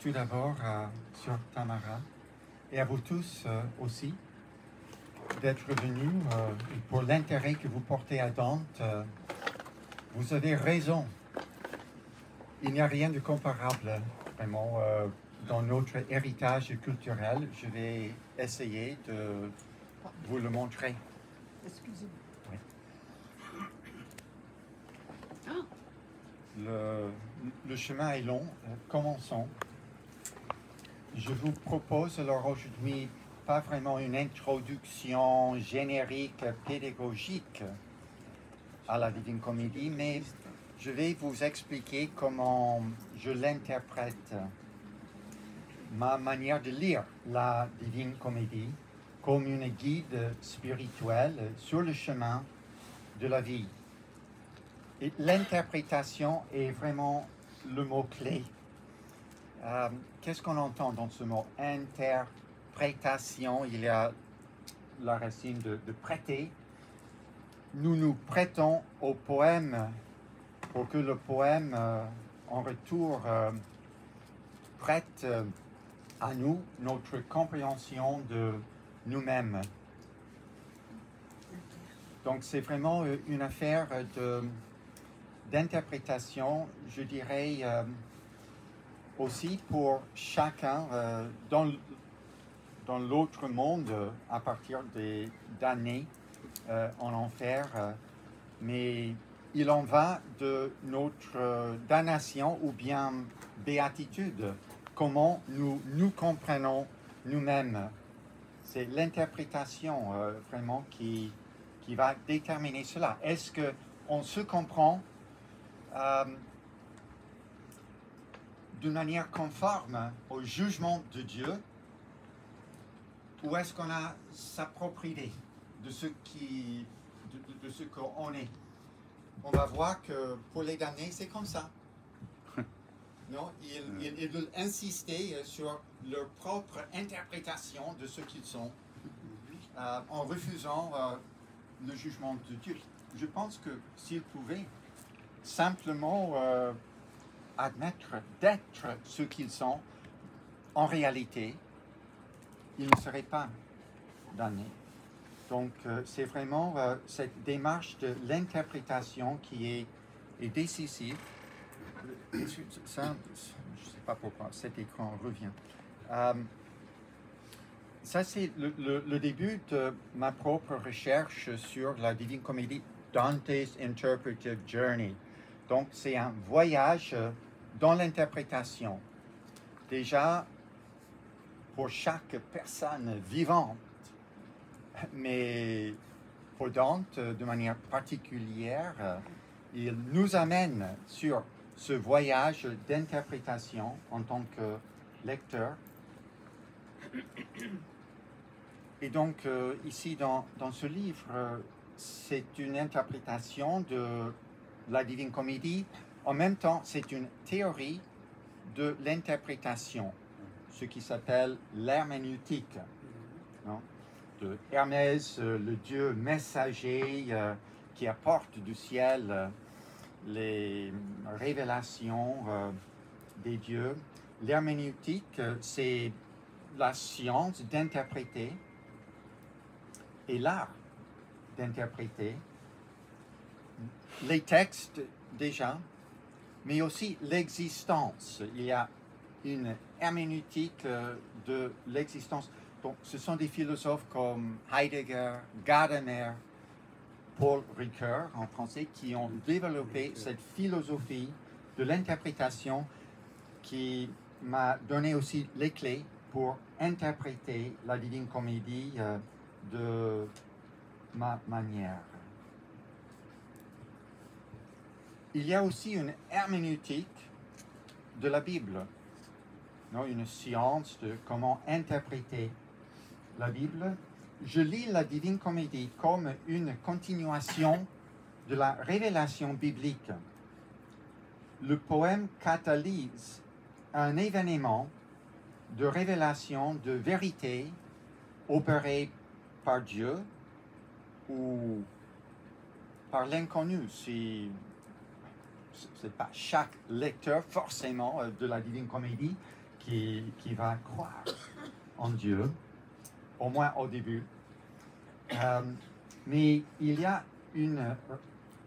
Tout d'abord sur Tamara et à vous tous aussi d'être venus et pour l'intérêt que vous portez à Dante. Vous avez raison. Il n'y a rien de comparable vraiment dans notre héritage culturel. Je vais essayer de vous le montrer. Excusez-moi. Oui. Le chemin est long. Commençons. Je vous propose alors aujourd'hui pas vraiment une introduction générique pédagogique à la Divine Comédie, mais je vais vous expliquer comment je l'interprète, ma manière de lire la Divine Comédie comme une guide spirituelle sur le chemin de la vie. Et l'interprétation est vraiment le mot-clé. Qu'est-ce qu'on entend dans ce mot interprétation? Il y a la racine de prêter. Nous nous prêtons au poème pour que le poème, en retour, prête à nous notre compréhension de nous-mêmes. Donc c'est vraiment une affaire d'interprétation, je dirais, aussi pour chacun dans l'autre monde à partir des damnés en enfer. Mais il en va de notre damnation ou bien béatitude, comment nous comprenons nous-mêmes. C'est l'interprétation vraiment qui va déterminer cela. Est-ce qu'on se comprend d'une manière conforme au jugement de Dieu, ou est-ce qu'on a sa propre idée de ce qu'on est? On va voir que pour les damnés, c'est comme ça. Non, ils veulent insister sur leur propre interprétation de ce qu'ils sont en refusant le jugement de Dieu. Je pense que s'ils pouvaient simplement admettre d'être ce qu'ils sont, en réalité, ils ne seraient pas damnés. Donc, c'est vraiment cette démarche de l'interprétation qui est décisive. Ça, je ne sais pas pourquoi cet écran revient. Ça, c'est le début de ma propre recherche sur la Divine Comédie, Dante's Interpretive Journey. Donc, c'est un voyage dans l'interprétation. Déjà, pour chaque personne vivante, mais pour Dante, de manière particulière, il nous amène sur ce voyage d'interprétation en tant que lecteur. Et donc, ici, dans ce livre, c'est une interprétation de la Divine Comédie. En même temps, c'est une théorie de l'interprétation, ce qui s'appelle l'herméneutique. De Hermès, le dieu messager qui apporte du ciel les révélations des dieux. L'herméneutique, c'est la science d'interpréter et l'art d'interpréter les textes déjà, mais aussi l'existence. Il y a une herméneutique de l'existence. Donc, ce sont des philosophes comme Heidegger, Gadamer, Paul Ricoeur en français qui ont développé cette philosophie de l'interprétation qui m'a donné aussi les clés pour interpréter la Divine Comédie de ma manière. Il y a aussi une herméneutique de la Bible, non, une science de comment interpréter la Bible. Je lis la Divine Comédie comme une continuation de la révélation biblique. Le poème catalyse un événement de révélation de vérité opéré par Dieu ou par l'inconnu, si c'est pas chaque lecteur forcément de la Divine Comédie qui va croire en Dieu, au moins au début. Mais il y a une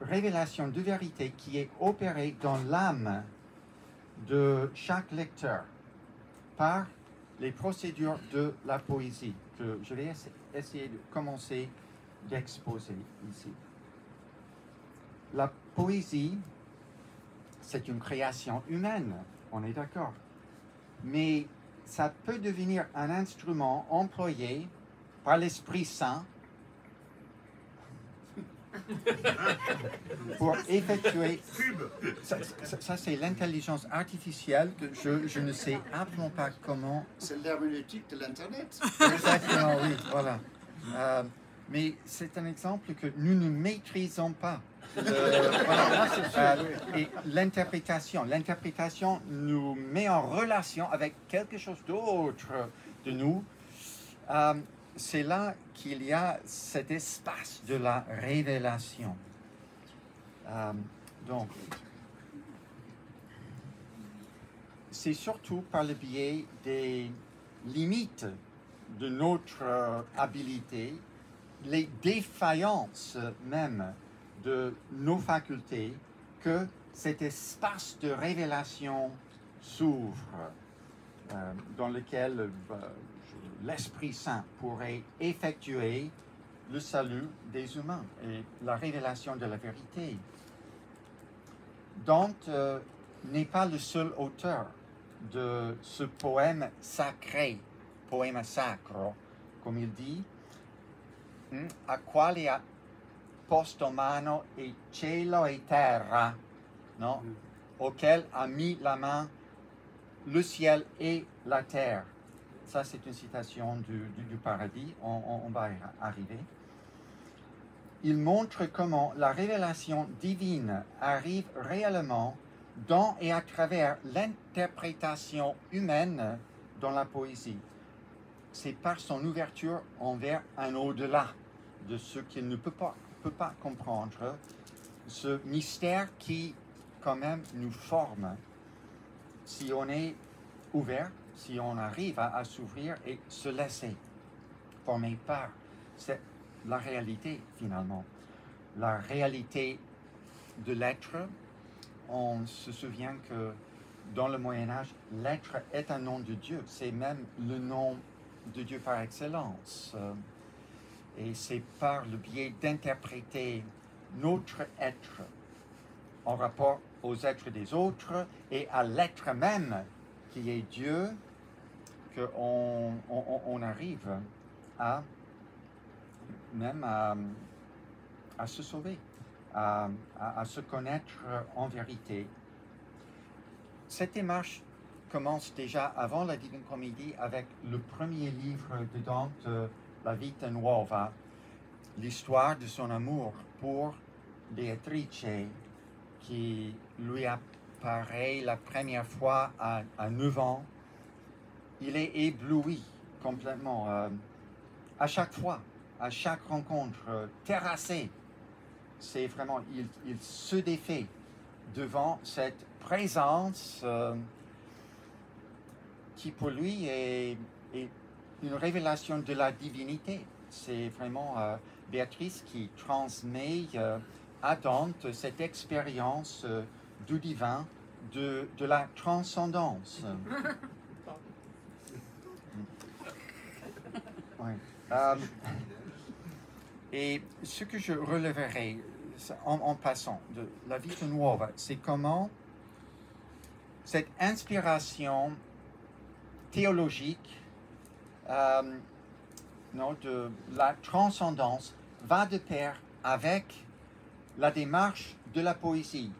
révélation de vérité qui est opérée dans l'âme de chaque lecteur par les procédures de la poésie que je vais essayer de commencer d'exposer ici. La poésie, c'est une création humaine, on est d'accord, mais ça peut devenir un instrument employé par l'Esprit Saint pour effectuer... Ça c'est l'intelligence artificielle que je ne sais absolument pas comment... C'est l'herméneutique de l'Internet. Exactement, oui, voilà. Mais c'est un exemple que nous ne maîtrisons pas. Et l'interprétation nous met en relation avec quelque chose d'autre de nous. C'est là qu'il y a cet espace de la révélation. Donc, c'est surtout par le biais des limites de notre habilité, les défaillances même de nos facultés, que cet espace de révélation s'ouvre, dans lequel l'Esprit Saint pourrait effectuer le salut des humains et la révélation de la vérité. Dante n'est pas le seul auteur de ce poème sacré, poema sacro, comme il dit, a qualia posto mano e cielo e terra, non? Auquel a mis la main le ciel et la terre. Ça, c'est une citation du Paradis, on va y arriver. Il montre comment la révélation divine arrive réellement dans et à travers l'interprétation humaine dans la poésie. C'est par son ouverture envers un au-delà de ce qu'il ne peut pas comprendre, ce mystère qui, quand même, nous forme si on est ouvert, si on arrive à s'ouvrir et se laisser former par. C'est la réalité, finalement. La réalité de l'être. On se souvient que dans le Moyen-Âge, l'être est un nom de Dieu. C'est même le nom de Dieu par excellence. Et c'est par le biais d'interpréter notre être en rapport aux êtres des autres et à l'être même qui est Dieu qu'on arrive à même à se sauver, à se connaître en vérité. Cette démarche commence déjà avant la Divine Comédie avec le premier livre de Dante, La Vita Nuova, l'histoire de son amour pour Beatrice, qui lui apparaît la première fois à 9 ans. Il est ébloui complètement, à chaque fois, à chaque rencontre, terrassé. C'est vraiment, il se défait devant cette présence qui pour lui est une révélation de la divinité. C'est vraiment Béatrice qui transmet à Dante cette expérience du divin, de la transcendance. Oui. Et ce que je relèverai en passant de la Vita Nuova, c'est comment cette inspiration théologique de la transcendance va de pair avec la démarche de la poésie,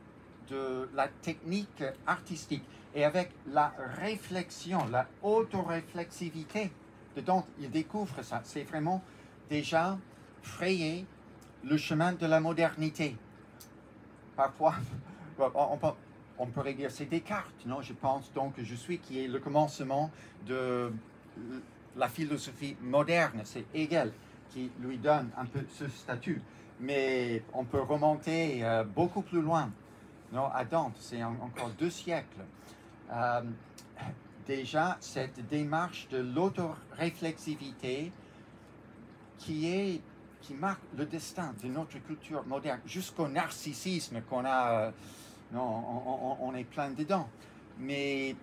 de la technique artistique et avec la réflexion, la autoréflexivité de Dante. Il découvre ça. C'est vraiment déjà frayer le chemin de la modernité. Parfois, on pourrait dire c'est Descartes, non? Je pense donc que je suis qui est le commencement de la philosophie moderne. C'est Hegel qui lui donne un peu ce statut. Mais on peut remonter beaucoup plus loin. non, à Dante, c'est encore 2 siècles. Déjà, cette démarche de l'autoréflexivité qui marque le destin de notre culture moderne, jusqu'au narcissisme qu'on a, non, on est plein dedans. Mais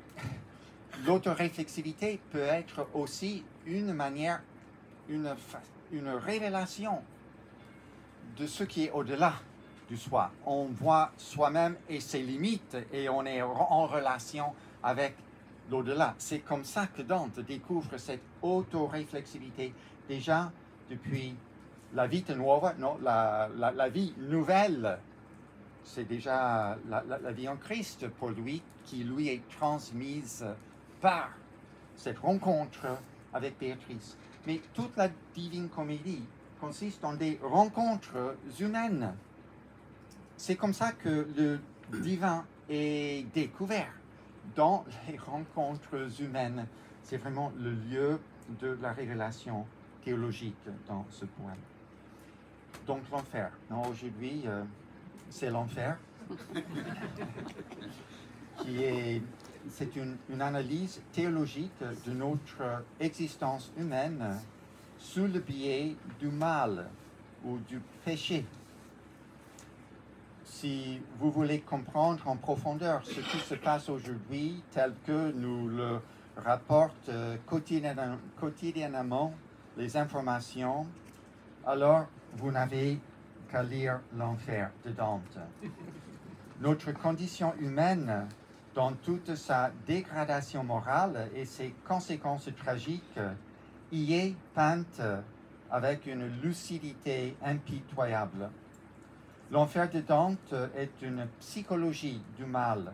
l'autoréflexivité peut être aussi une manière, une révélation de ce qui est au-delà du soi. On voit soi-même et ses limites et on est en relation avec l'au-delà. C'est comme ça que Dante découvre cette autoréflexivité déjà depuis la vita nuova, non, la vie nouvelle. C'est déjà la vie en Christ pour lui, qui lui est transmise par cette rencontre avec Béatrice. Mais toute la Divine Comédie consiste en des rencontres humaines. C'est comme ça que le divin est découvert, dans les rencontres humaines. C'est vraiment le lieu de la révélation théologique dans ce poème. Donc l'enfer. Aujourd'hui, c'est l'enfer. C'est une analyse théologique de notre existence humaine sous le biais du mal ou du péché. Si vous voulez comprendre en profondeur ce qui se passe aujourd'hui, tel que nous le rapportent quotidiennement les informations, alors vous n'avez qu'à lire l'enfer de Dante. Notre condition humaine, dans toute sa dégradation morale et ses conséquences tragiques, y est peinte avec une lucidité impitoyable. L'enfer de Dante est une psychologie du mal.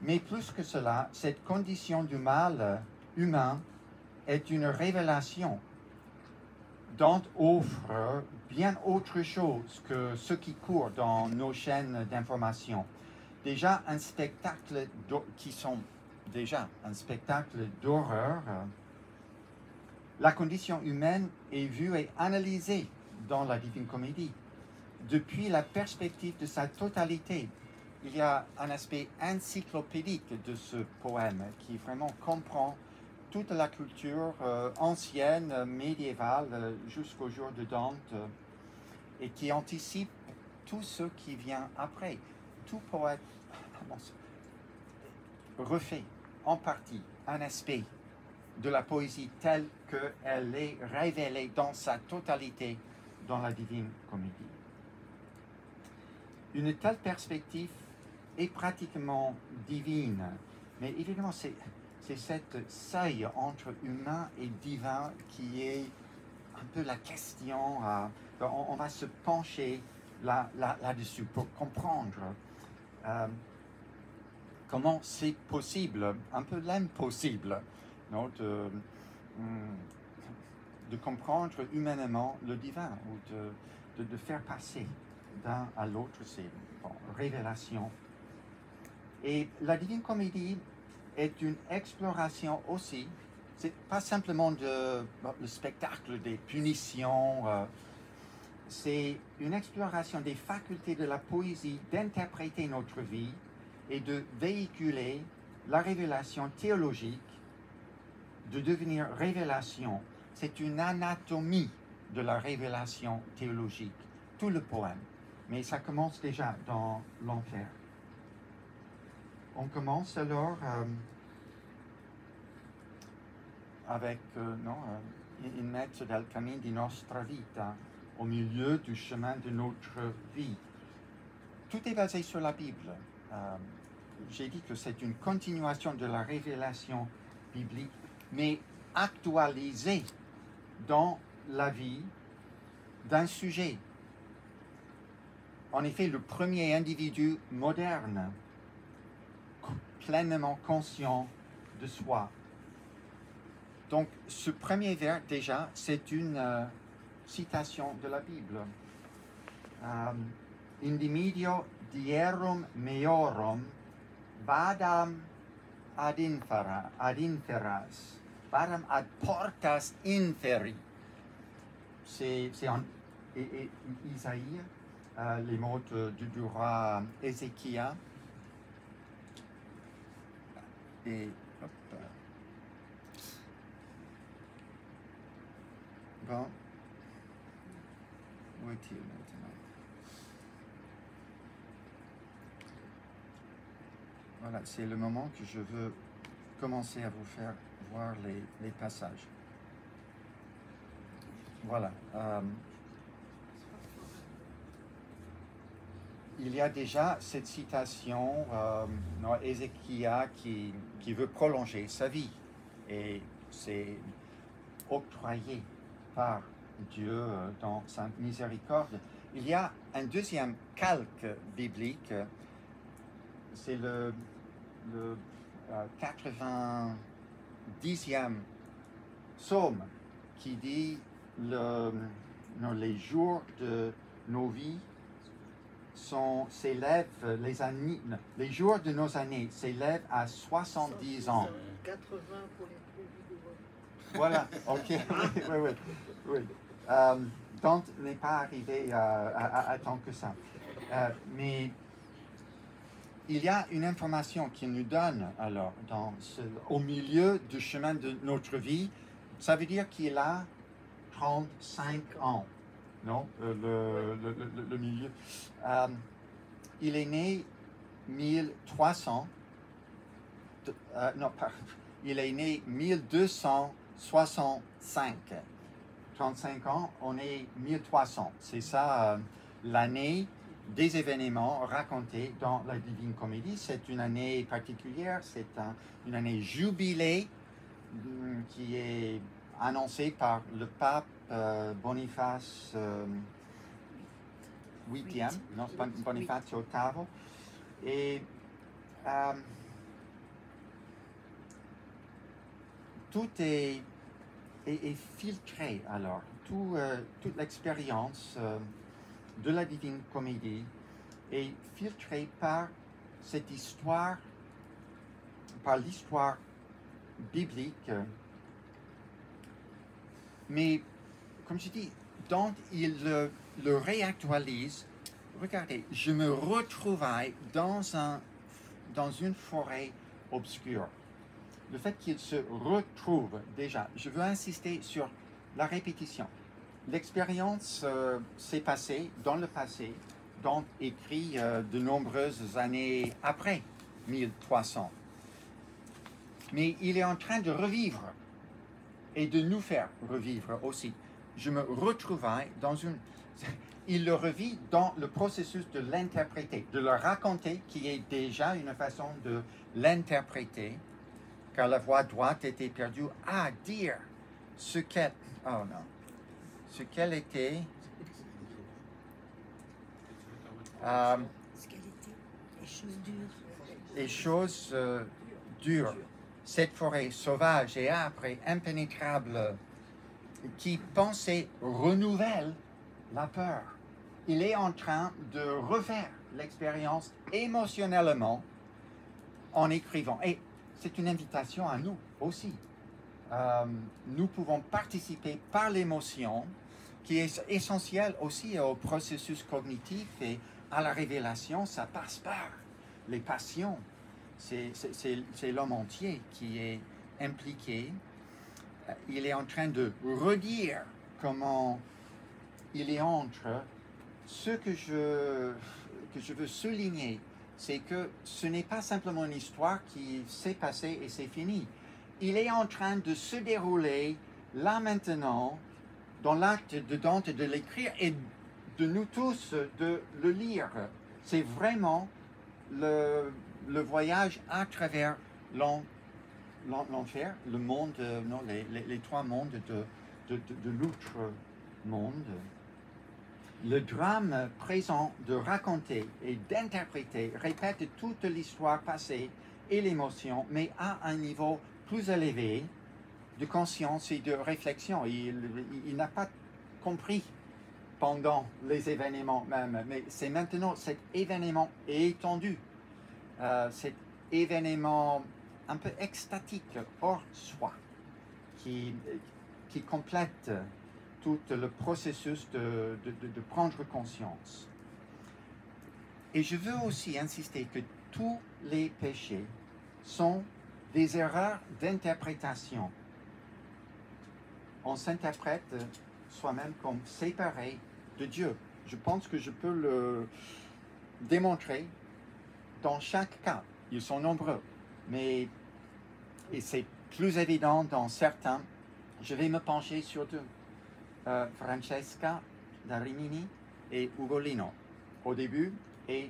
Mais plus que cela, cette condition du mal humain est une révélation. Dante offre bien autre chose que ce qui court dans nos chaînes d'information. Déjà un spectacle un spectacle d'horreur. La condition humaine est vue et analysée dans la Divine Comédie. Depuis la perspective de sa totalité, il y a un aspect encyclopédique de ce poème qui vraiment comprend toute la culture ancienne, médiévale, jusqu'au jour de Dante, et qui anticipe tout ce qui vient après. Tout poète refait en partie un aspect de la poésie telle qu'elle est révélée dans sa totalité dans la Divine Comédie. Une telle perspective est pratiquement divine, mais évidemment c'est cette seuil entre humain et divin qui est un peu la question. On va se pencher là-dessus pour comprendre comment c'est possible, un peu l'impossible, non, de comprendre humainement le divin ou de faire passer d'un à l'autre. C'est révélation. Et la Divine Comédie est une exploration aussi. C'est pas simplement le spectacle des punitions. C'est une exploration des facultés de la poésie d'interpréter notre vie et de véhiculer la révélation théologique, de devenir révélation. C'est une anatomie de la révélation théologique, tout le poème. Mais ça commence déjà dans l'enfer. On commence alors avec in mezzo del cammin di nostra vita, au milieu du chemin de notre vie. Tout est basé sur la Bible. J'ai dit que c'est une continuation de la révélation biblique, mais actualisée dans la vie d'un sujet. En effet, le premier individu moderne, pleinement conscient de soi. Donc, ce premier vers, déjà, c'est une citation de la Bible. Indimedio dierum meorum vadam ad inferas, vadam ad portas inferi. C'est en Isaïe. les mots du roi Ézéchias. Et hop. Bon. Où est-il maintenant? Voilà, c'est le moment que je veux commencer à vous faire voir les passages. Voilà. Il y a déjà cette citation, Ézéchias qui veut prolonger sa vie. Et c'est octroyé par Dieu dans sa miséricorde. Il y a un deuxième calque biblique, c'est le 90e psaume qui dit les jours de nos vies s'élèvent, les jours de nos années s'élèvent à 70 ans. 80 pour les plus vigoureux. Voilà, ok, oui. Dante n'est pas arrivé à tant que ça. Mais il y a une information qu'il nous donne alors au milieu du chemin de notre vie. Ça veut dire qu'il a 35 ans, non? Le milieu. Il est né 1300. Il est né 1265. 35 ans, on est 1300. C'est ça l'année des événements racontés dans la Divine Comédie. C'est une année particulière, c'est une année jubilée qui est annoncée par le pape Boniface VIIIe, non, Boniface VIII. Et tout est filtré alors. Toute l'expérience de la Divine Comédie est filtrée par cette histoire, par l'histoire biblique. Mais, comme je dis, Dante, il le réactualise. Regardez, je me retrouvais dans une forêt obscure. Le fait qu'il se retrouve déjà, je veux insister sur la répétition. L'expérience s'est passée dans le passé, Dante écrit de nombreuses années après 1300. Mais il est en train de revivre et de nous faire revivre aussi. Je me retrouvais dans une... Il le revit dans le processus de l'interpréter, de le raconter, qui est déjà une façon de l'interpréter, car la voix droite était perdue à dire ce qu'elle... Oh non. Ce qu'elle était... Ce qu'elle était, les choses dures. Les choses dures. Cette forêt sauvage et âpre et impénétrable qui pensait renouvelle la peur. Il est en train de refaire l'expérience émotionnellement en écrivant. Et c'est une invitation à nous aussi. Nous pouvons participer par l'émotion, qui est essentielle aussi au processus cognitif et à la révélation. Ça passe par les passions. C'est l'homme entier qui est impliqué. Il est en train de redire comment il est entre. Ce que je veux souligner, c'est que ce n'est pas simplement une histoire qui s'est passée et c'est fini. Il est en train de se dérouler là maintenant, dans l'acte de Dante de l'écrire et de nous tous de le lire. C'est vraiment le voyage à travers l'enfer, le monde, non, les trois mondes de l'outre-monde. Le drame présent de raconter et d'interpréter répète toute l'histoire passée et l'émotion, mais à un niveau plus élevé de conscience et de réflexion. Il n'a pas compris pendant les événements même, mais c'est maintenant cet événement étendu, cet événement un peu extatique, hors soi, qui complète tout le processus de prendre conscience. Et je veux aussi insister que tous les péchés sont des erreurs d'interprétation. On s'interprète soi-même comme séparé de Dieu. Je pense que je peux le démontrer dans chaque cas. Ils sont nombreux, mais et c'est plus évident dans certains. Je vais me pencher sur deux. Francesca da Rimini et Ugolino, au début et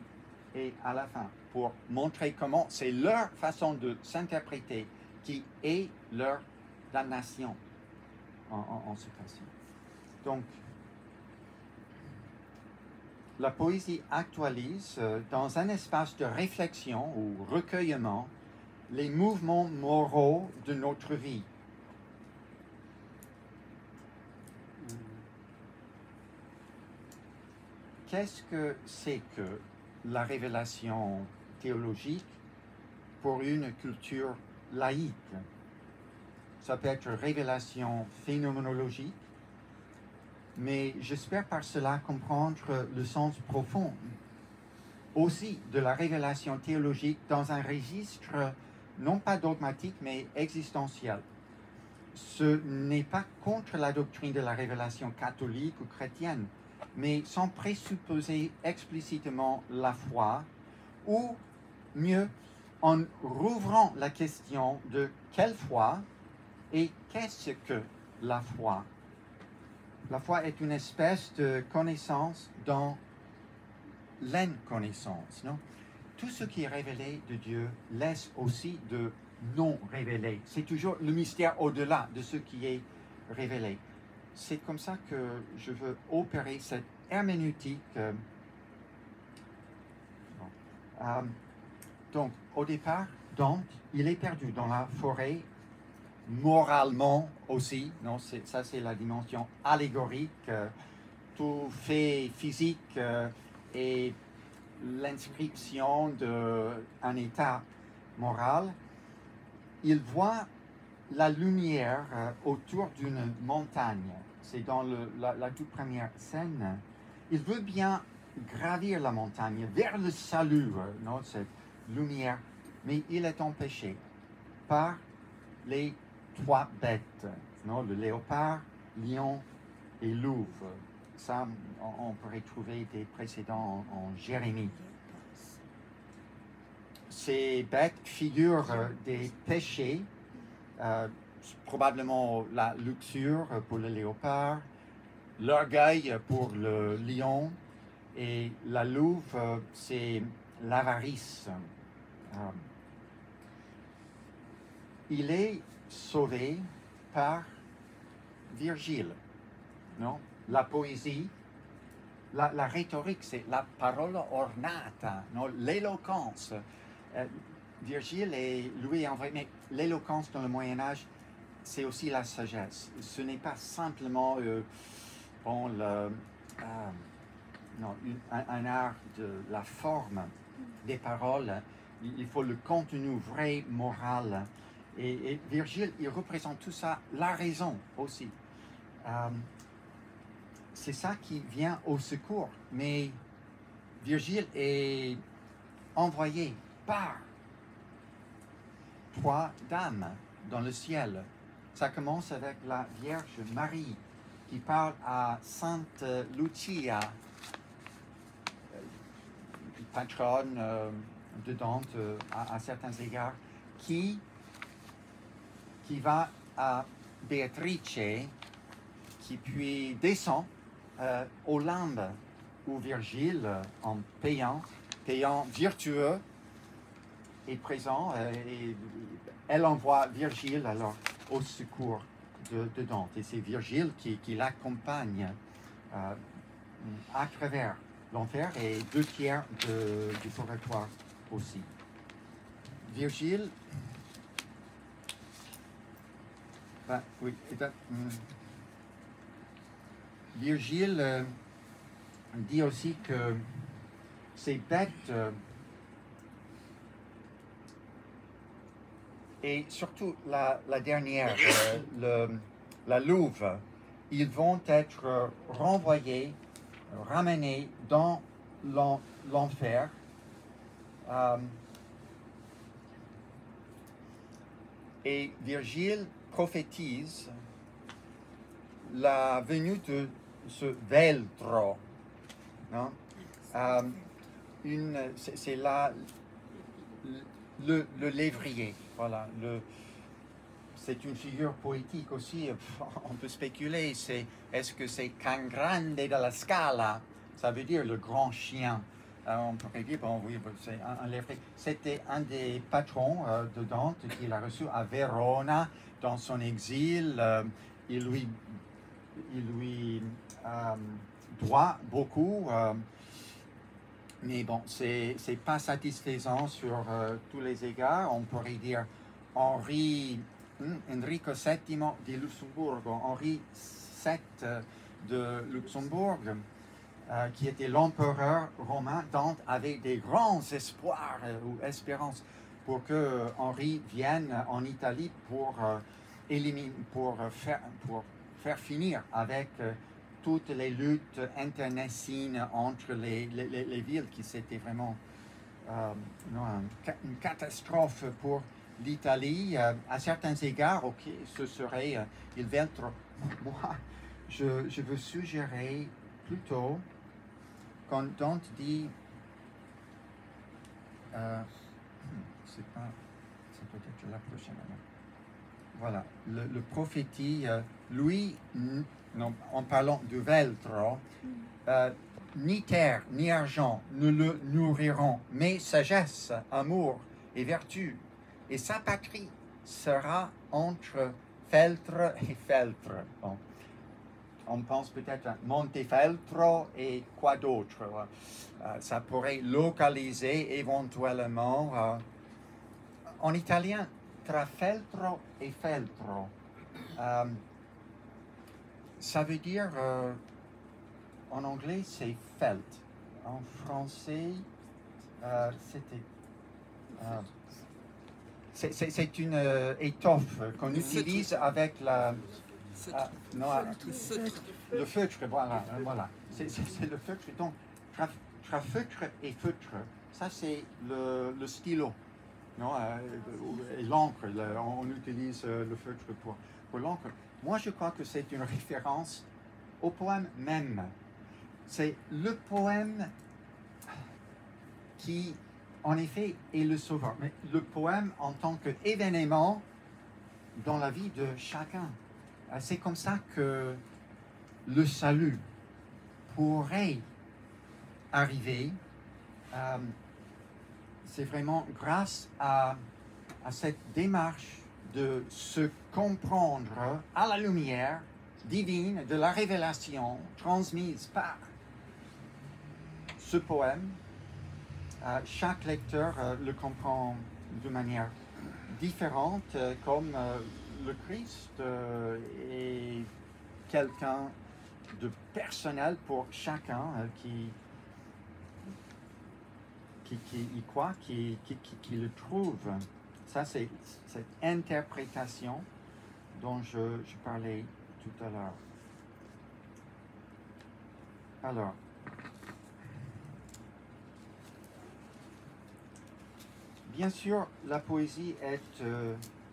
à la fin, pour montrer comment c'est leur façon de s'interpréter qui est leur damnation en ce cas-ci. Donc, la poésie actualise dans un espace de réflexion ou recueillement les mouvements moraux de notre vie. Qu'est-ce que c'est que la révélation théologique pour une culture laïque? Ça peut être révélation phénoménologique, mais j'espère par cela comprendre le sens profond aussi de la révélation théologique dans un registre non pas dogmatique mais existentiel. Ce n'est pas contre la doctrine de la révélation catholique ou chrétienne, mais sans présupposer explicitement la foi, ou mieux, en rouvrant la question de quelle foi et qu'est-ce que la foi. La foi est une espèce de connaissance dans l'inconnaissance, non? Tout ce qui est révélé de Dieu laisse aussi de non révélé. C'est toujours le mystère au-delà de ce qui est révélé. C'est comme ça que je veux opérer cette herméneutique. Donc, au départ, Dante, il est perdu dans la forêt, moralement aussi. Non, ça, c'est la dimension allégorique. Tout fait physique et l'inscription d'un état moral. Il voit la lumière autour d'une montagne. C'est dans la toute première scène. Il veut bien gravir la montagne vers le salut, non, cette lumière, mais il est empêché par les trois bêtes, non, le léopard, lion et louve. Ça, on pourrait trouver des précédents en Jérémie. Ces bêtes figurent des péchés, probablement la luxure pour le léopard, l'orgueil pour le lion, et la louve, c'est l'avarice. Il est sauvé par Virgile, non? La poésie, la rhétorique, c'est la parola ornata, non? L'éloquence. Virgile est loué en vrai, mais l'éloquence dans le Moyen-Âge, c'est aussi la sagesse. Ce n'est pas simplement un art de la forme des paroles. Il faut le contenu vrai, moral. Et Virgile, il représente tout ça, la raison aussi. C'est ça qui vient au secours. Mais Virgile est envoyé par trois dames dans le ciel. Ça commence avec la Vierge Marie qui parle à Sainte Lucia, patronne de Dante à certains égards, qui va à Béatrice, qui puis descend au Limbe, où Virgile, en payant virtueux, est présent, et elle envoie Virgile alors au secours de Dante. Et c'est Virgile qui l'accompagne à travers l'enfer et 2/3 du purgatoire aussi. Virgile, Virgile dit aussi que ces bêtes et surtout la dernière, la louve, ils vont être renvoyés, ramenés dans l'enfer. Et Virgile prophétise la venue de ce veltro. Non? C'est là le lévrier. Voilà, c'est une figure poétique aussi. On peut spéculer. Est-ce que c'est Can Grande della Scala? Ça veut dire le grand chien. On pourrait dire, bon, oui, c'est un lévrier. C'était un des patrons de Dante qu'il a reçu à Verona dans son exil. Il lui doit beaucoup. Mais bon, c'est pas satisfaisant sur tous les égards. On pourrait dire Enrico VII de Luxembourg, Henri VII de Luxembourg, qui était l'empereur romain. Dante avait des grands espoirs ou espérances pour que Henri vienne en Italie pour faire finir avec toutes les luttes internecines entre les villes, qui c'était vraiment une catastrophe pour l'Italie. À certains égards, ok, ce serait il veltro. Moi, je veux suggérer plutôt, quand Dante dit, c'est peut-être la prochaine. Voilà, le prophétie, lui, non, en parlant de veltro, ni terre ni argent ne le nourriront, mais sagesse, amour et vertu. Et sa patrie sera entre feltre et feltre. Bon. On pense peut-être à Montefeltro et quoi d'autre. Ça pourrait localiser éventuellement en italien tra feltro et feltro. Ça veut dire, en anglais, c'est felt. En français, c'est une étoffe qu'on utilise avec le feutre. Voilà. C'est le feutre. Donc, feutre et feutre, ça c'est le stylo. Non, et l'encre, on utilise le feutre pour l'encre. Moi, je crois que c'est une référence au poème même. C'est le poème qui, en effet, est le sauveur. Mais le poème en tant qu'événement dans la vie de chacun. C'est comme ça que le salut pourrait arriver. C'est vraiment grâce à cette démarche de se comprendre à la lumière divine de la révélation transmise par ce poème. Chaque lecteur le comprend de manière différente, comme le Christ est quelqu'un de personnel pour chacun qui y croit, qui le trouve. Ça, c'est cette interprétation dont je parlais tout à l'heure. Alors, bien sûr, la poésie est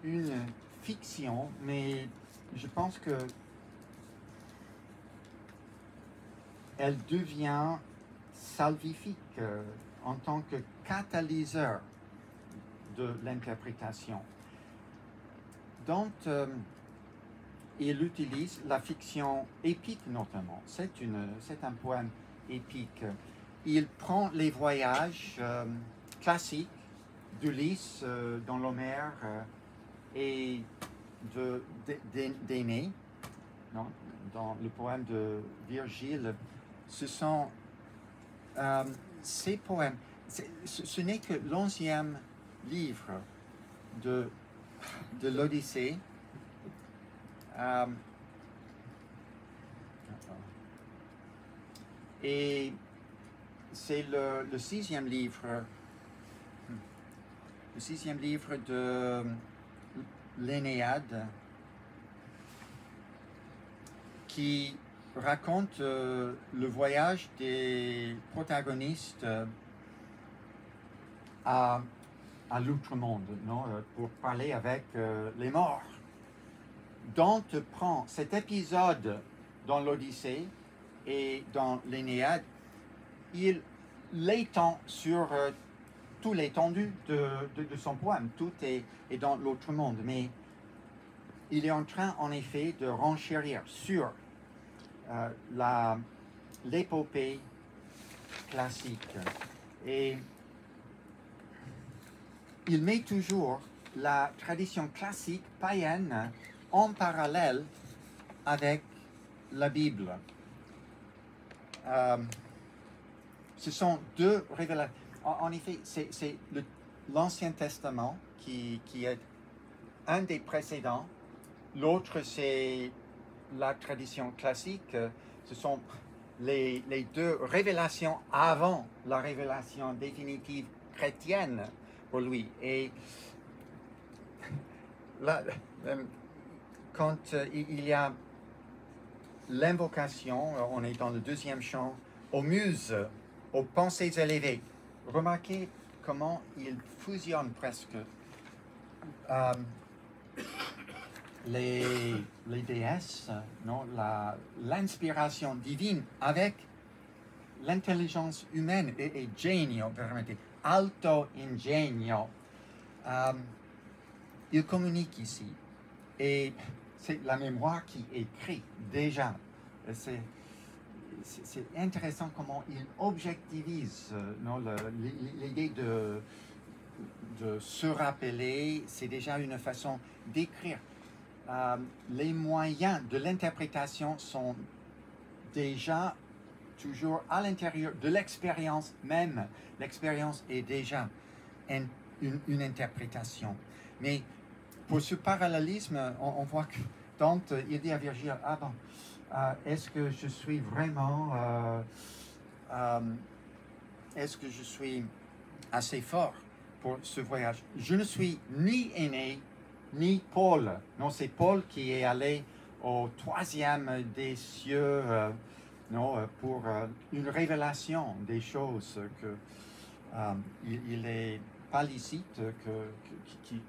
une fiction, mais je pense que elle devient salvifique en tant que catalyseur de l'interprétation. Dante, il utilise la fiction épique notamment. C'est un poème épique. Il prend les voyages classiques d'Ulysse dans l'Homère et d'Énée, dans le poème de Virgile. Ce sont ces poèmes. Ce n'est que l'11e livre de l'Odyssée. Et c'est le 6e livre. Le 6e livre de l'Énéade qui raconte le voyage des protagonistes à l'outre-monde, non, pour parler avec les morts. Dante prend cet épisode dans l'Odyssée et dans l'Énéade, il l'étend sur tout l'étendue de son poème. Tout est dans l'autre monde, mais il est en train, en effet, de renchérir sur l'épopée classique. Et il met toujours la tradition classique païenne en parallèle avec la Bible. Ce sont deux révélations. En effet, c'est l'Ancien Testament qui est un des précédents. L'autre, c'est la tradition classique. Ce sont les deux révélations avant la révélation définitive chrétienne pour lui. Et là, quand il y a l'invocation, on est dans le deuxième chant, aux muses, aux pensées élevées. Remarquez comment il fusionne presque les déesses, non, l'inspiration divine avec l'intelligence humaine et genio, veramente, alto ingegno. Il communique ici et c'est la mémoire qui écrit déjà. C'est intéressant comment il objectivise l'idée de se rappeler. C'est déjà une façon d'écrire. Les moyens de l'interprétation sont déjà toujours à l'intérieur de l'expérience même. L'expérience est déjà une interprétation. Mais pour ce parallélisme, on voit que Dante, il dit à Virgile, ah bon, est-ce que je suis vraiment, est-ce que je suis assez fort pour ce voyage? Je ne suis ni Énée, ni Paul. Non, c'est Paul qui est allé au troisième des cieux pour une révélation des choses que il est pas licite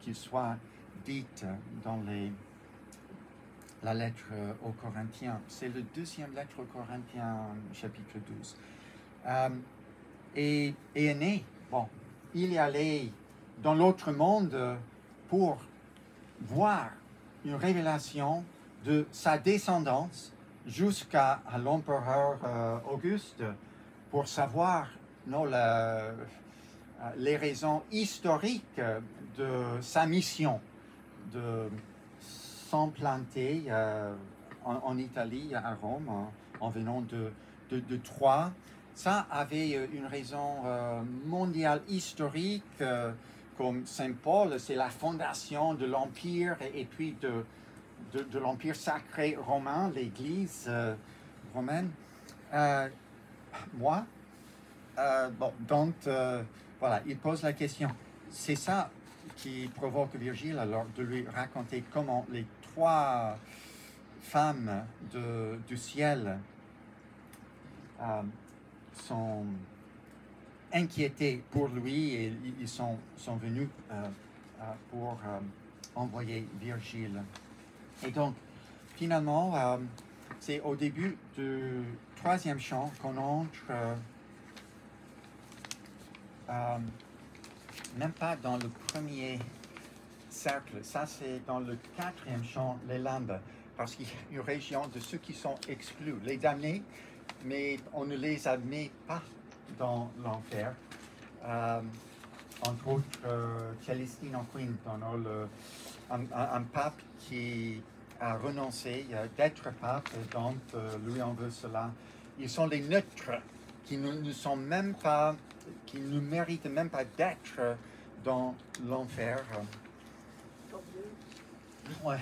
qu'il soit dite dans la lettre aux Corinthiens. C'est le deuxième lettre aux Corinthiens, chapitre 12. Et Énée, bon, il est allé dans l'autre monde pour voir une révélation de sa descendance jusqu'à l'empereur Auguste pour savoir les raisons historiques de sa mission de s'implanter en Italie, à Rome, en venant de Troie. Ça avait une raison mondiale historique, comme Saint Paul, c'est la fondation de l'Empire et puis de l'Empire sacré romain, l'Église romaine. Moi, Dante, voilà, il pose la question. C'est ça qui provoque Virgile alors de lui raconter comment les trois femmes du ciel sont inquiétées pour lui et ils sont venus pour envoyer Virgile. Et donc, finalement, c'est au début du troisième chant qu'on entre même pas dans le premier cercle. Ça, c'est dans le quatrième chant, les limbes, parce qu'il y a une région de ceux qui sont exclus, les damnés, mais on ne les admet pas dans l'enfer. Entre autres, Celestino V, un pape qui a renoncé d'être pape, donc lui en veut cela. Ils sont les neutres qui ne sont même pas, qui ne méritent même pas d'être dans l'enfer. Ouais.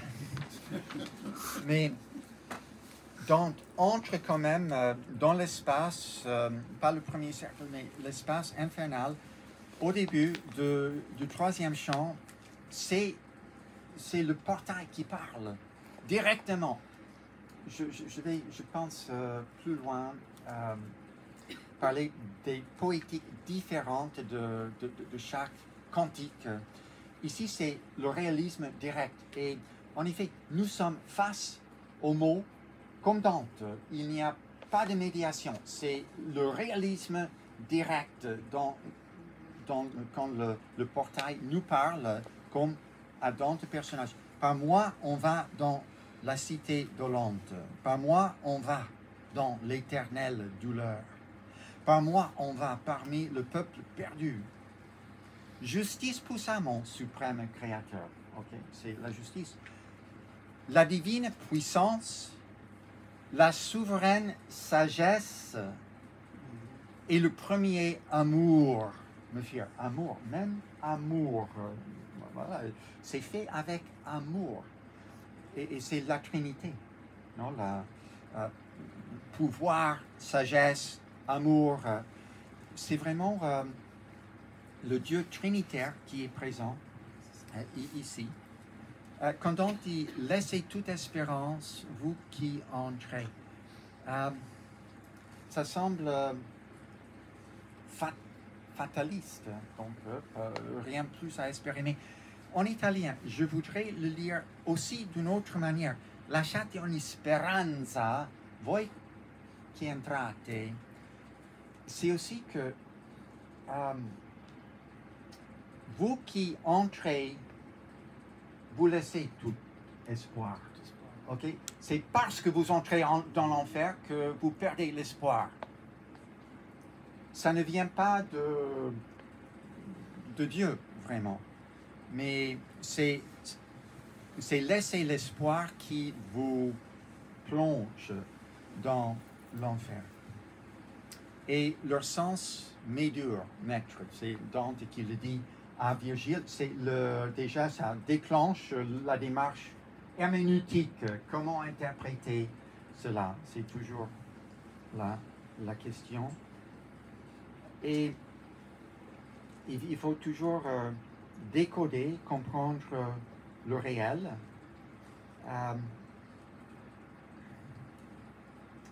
Mais donc, entre quand même dans l'espace, pas le premier cercle, mais l'espace infernal, au début du troisième chant, c'est le portail qui parle directement je pense plus loin, parler des poétiques différentes de chaque cantique. Ici, c'est le réalisme direct. Et en effet, nous sommes face aux mots comme Dante. Il n'y a pas de médiation. C'est le réalisme direct quand le portail nous parle comme à Dante personnage. Par moi, on va dans la cité dolente. Par moi, on va dans l'éternelle douleur. Par moi, on va parmi le peuple perdu. Justice pour ça, mon suprême créateur. Okay? C'est la justice. La divine puissance, la souveraine sagesse et le premier amour. Me fier, amour, même amour. Voilà, c'est fait avec amour. Et c'est la Trinité. Non? Pouvoir, sagesse, amour. C'est vraiment le Dieu trinitaire qui est présent ici. Quand Dante dit « Laissez toute espérance, vous qui entrez », ça semble fataliste, donc rien plus à espérer. Mais en italien, je voudrais le lire aussi d'une autre manière. « Lasciate ogni speranza, voi qui entrate ». C'est aussi que vous qui entrez, vous laissez tout espoir. Okay? C'est parce que vous entrez dans l'enfer que vous perdez l'espoir. Ça ne vient pas de Dieu, vraiment. Mais c'est laisser l'espoir qui vous plonge dans l'enfer. Et leur sens médure, maître, c'est Dante qui le dit à Virgile, déjà ça déclenche la démarche herméneutique. Comment interpréter cela? C'est toujours la question. Et il faut toujours décoder, comprendre le réel.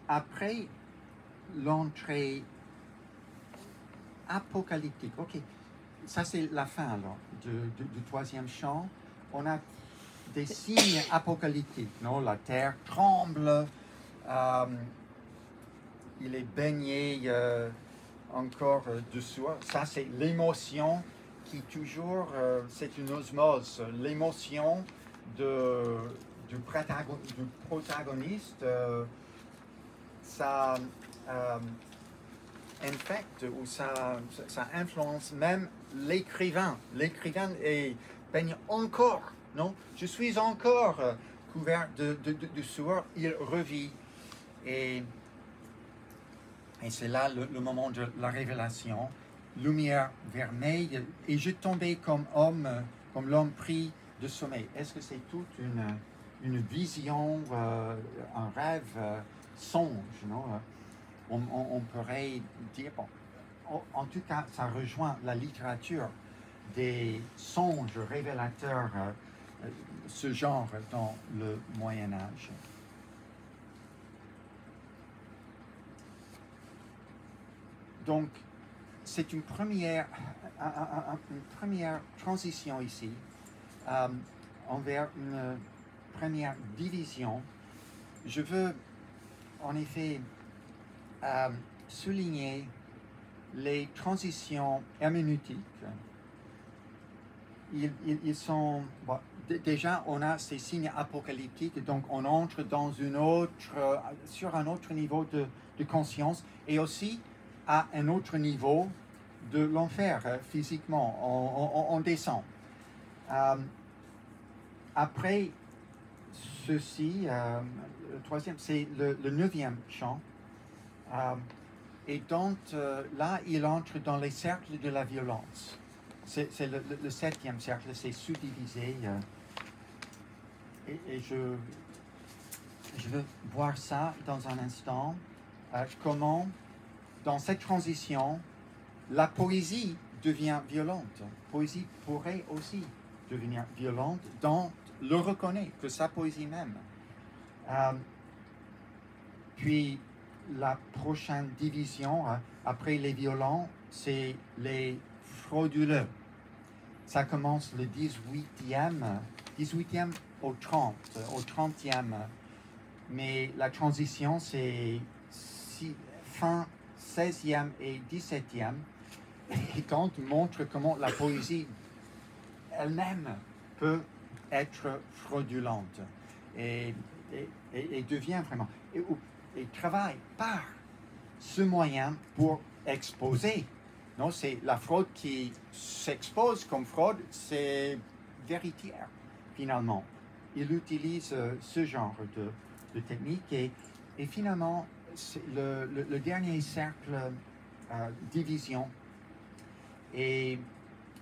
Après l'entrée apocalyptique, ok, ça c'est la fin alors du troisième chant. On a des signes apocalyptiques, non? La terre tremble, il est baigné encore dessous. Ça c'est l'émotion qui toujours, c'est une osmose, l'émotion du protagoniste, ça infecte ou ça influence même l'écrivain. L'écrivain est baigne encore, non? Je suis encore couvert de sueur, il revit. Et c'est là le moment de la révélation. Lumière vermeille, et je tombais comme l'homme pris de sommeil. Est-ce que c'est toute une vision, un rêve, songe, non? On pourrait dire, bon, en tout cas, ça rejoint la littérature des songes révélateurs, ce genre dans le Moyen-Âge. Donc, c'est une première transition ici envers une première division. Je veux en effet souligner les transitions herméneutiques. Ils sont... Bon, déjà, on a ces signes apocalyptiques, donc on entre dans sur un autre niveau de conscience et aussi à un autre niveau de l'enfer, physiquement, on descend. Après ceci, le troisième, c'est le neuvième chant. Et donc, là, il entre dans les cercles de la violence. C'est le septième cercle, c'est subdivisé. Et je veux voir ça dans un instant, comment, dans cette transition, la poésie devient violente. La poésie pourrait aussi devenir violente, Dante le reconnaît, que sa poésie même. Puis la prochaine division, après les violents, c'est les frauduleux. Ça commence le 18e au 30e. Mais la transition, c'est fin 16e et 17e. Et Kant montre comment la poésie elle-même peut être fraudulente et devient vraiment... Et travaille par ce moyen pour exposer. Non, c'est la fraude qui s'expose comme fraude, c'est véritaire, finalement. Il utilise ce genre de technique et finalement, le dernier cercle division est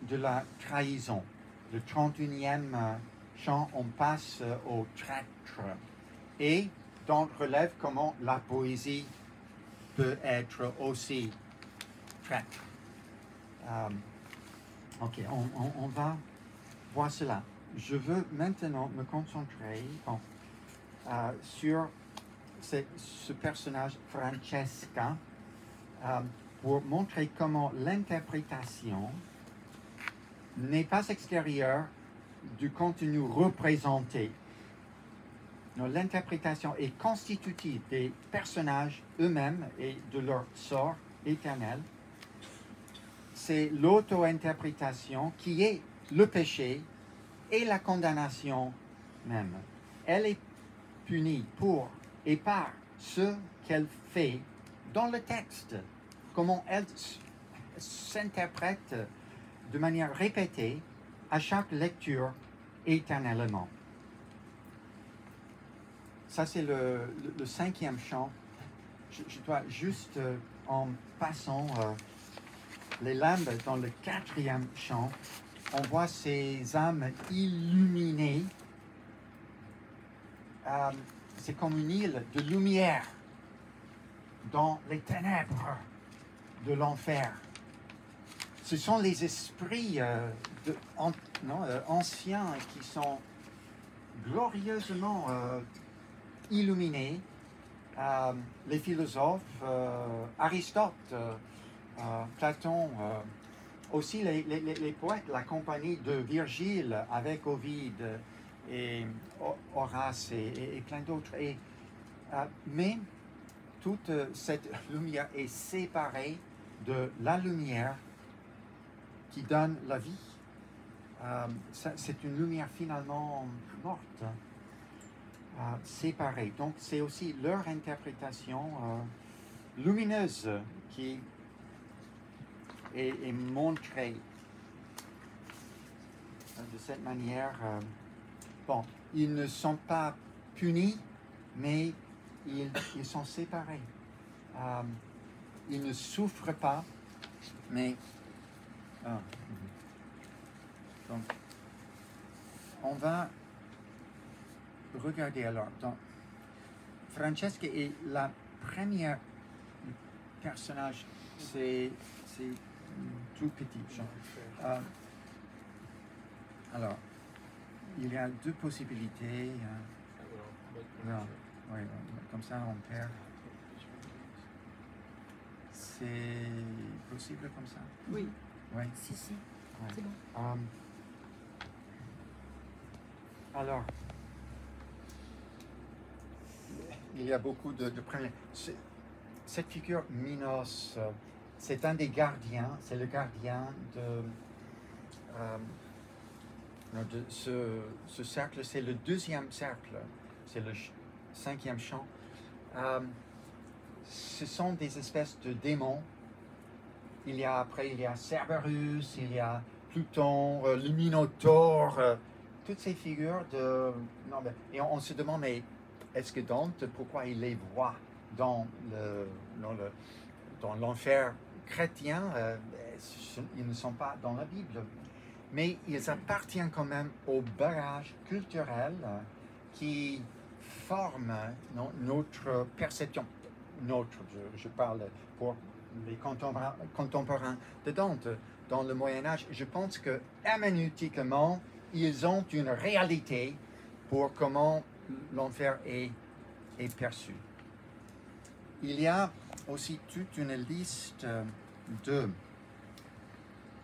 de la trahison. Le 31e chant, on passe au traître. Et Dante relève comment la poésie peut être aussi traître. Ok, on va voir cela. Je veux maintenant me concentrer sur ce personnage Francesca pour montrer comment l'interprétation n'est pas extérieure du contenu représenté. L'interprétation est constitutive des personnages eux-mêmes et de leur sort éternel. C'est l'auto-interprétation qui est le péché et la condamnation même. Elle est punie pour et par ce qu'elle fait dans le texte, comment elle s'interprète de manière répétée à chaque lecture éternellement. Ça, c'est le 5e chant. Je dois juste, en passant les lampes dans le 4e chant, on voit ces âmes illuminées. C'est comme une île de lumière dans les ténèbres de l'enfer. Ce sont les esprits anciens qui sont glorieusement illuminés. Les philosophes, Aristote, Platon, aussi les poètes, la compagnie de Virgile avec Ovide et Horace et plein d'autres. Mais toute cette lumière est séparée de la lumière qui donne la vie. C'est une lumière finalement morte, séparée. Donc c'est aussi leur interprétation lumineuse qui est montrée de cette manière. Bon, ils ne sont pas punis, mais ils sont séparés. Ils ne souffrent pas, mais... Donc, on va regarder alors. Donc, Francesca est la première personnage, c'est tout petit. Alors, il y a deux possibilités. Non, oui, comme ça on perd. C'est possible comme ça? Oui. Oui. Si. Ouais. C'est bon. Alors, il y a beaucoup de premiers. Cette figure Minos, c'est un des gardiens, c'est le gardien de ce cercle, c'est le 2e cercle, c'est le 5e chant. Ce sont des espèces de démons. Il y a Cerberus, il y a Pluton, le Minotaure, toutes ces figures et on se demande, mais est-ce que Dante, pourquoi il les voit dans l'enfer chrétien? Ils ne sont pas dans la Bible. Mais ils appartiennent quand même au bagage culturel qui forme notre perception. Je parle pour les contemporains de Dante. Dans le Moyen-Âge, je pense que herméneutiquement, ils ont une réalité pour comment l'enfer est perçu. il y a aussi toute une liste de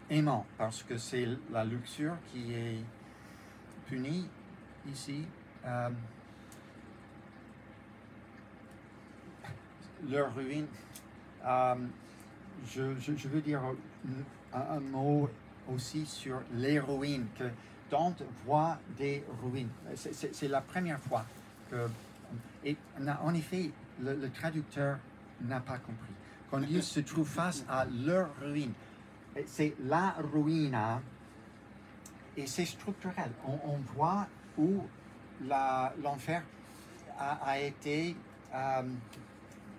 aimants, parce que c'est la luxure qui est punie ici. Leur ruine, je veux dire un mot aussi sur les ruines, que Dante voit des ruines. C'est la première fois que... Et en effet, le traducteur n'a pas compris. Quand il se trouve face à leur ruine, c'est la ruina, et c'est structurel. On voit où l'enfer a été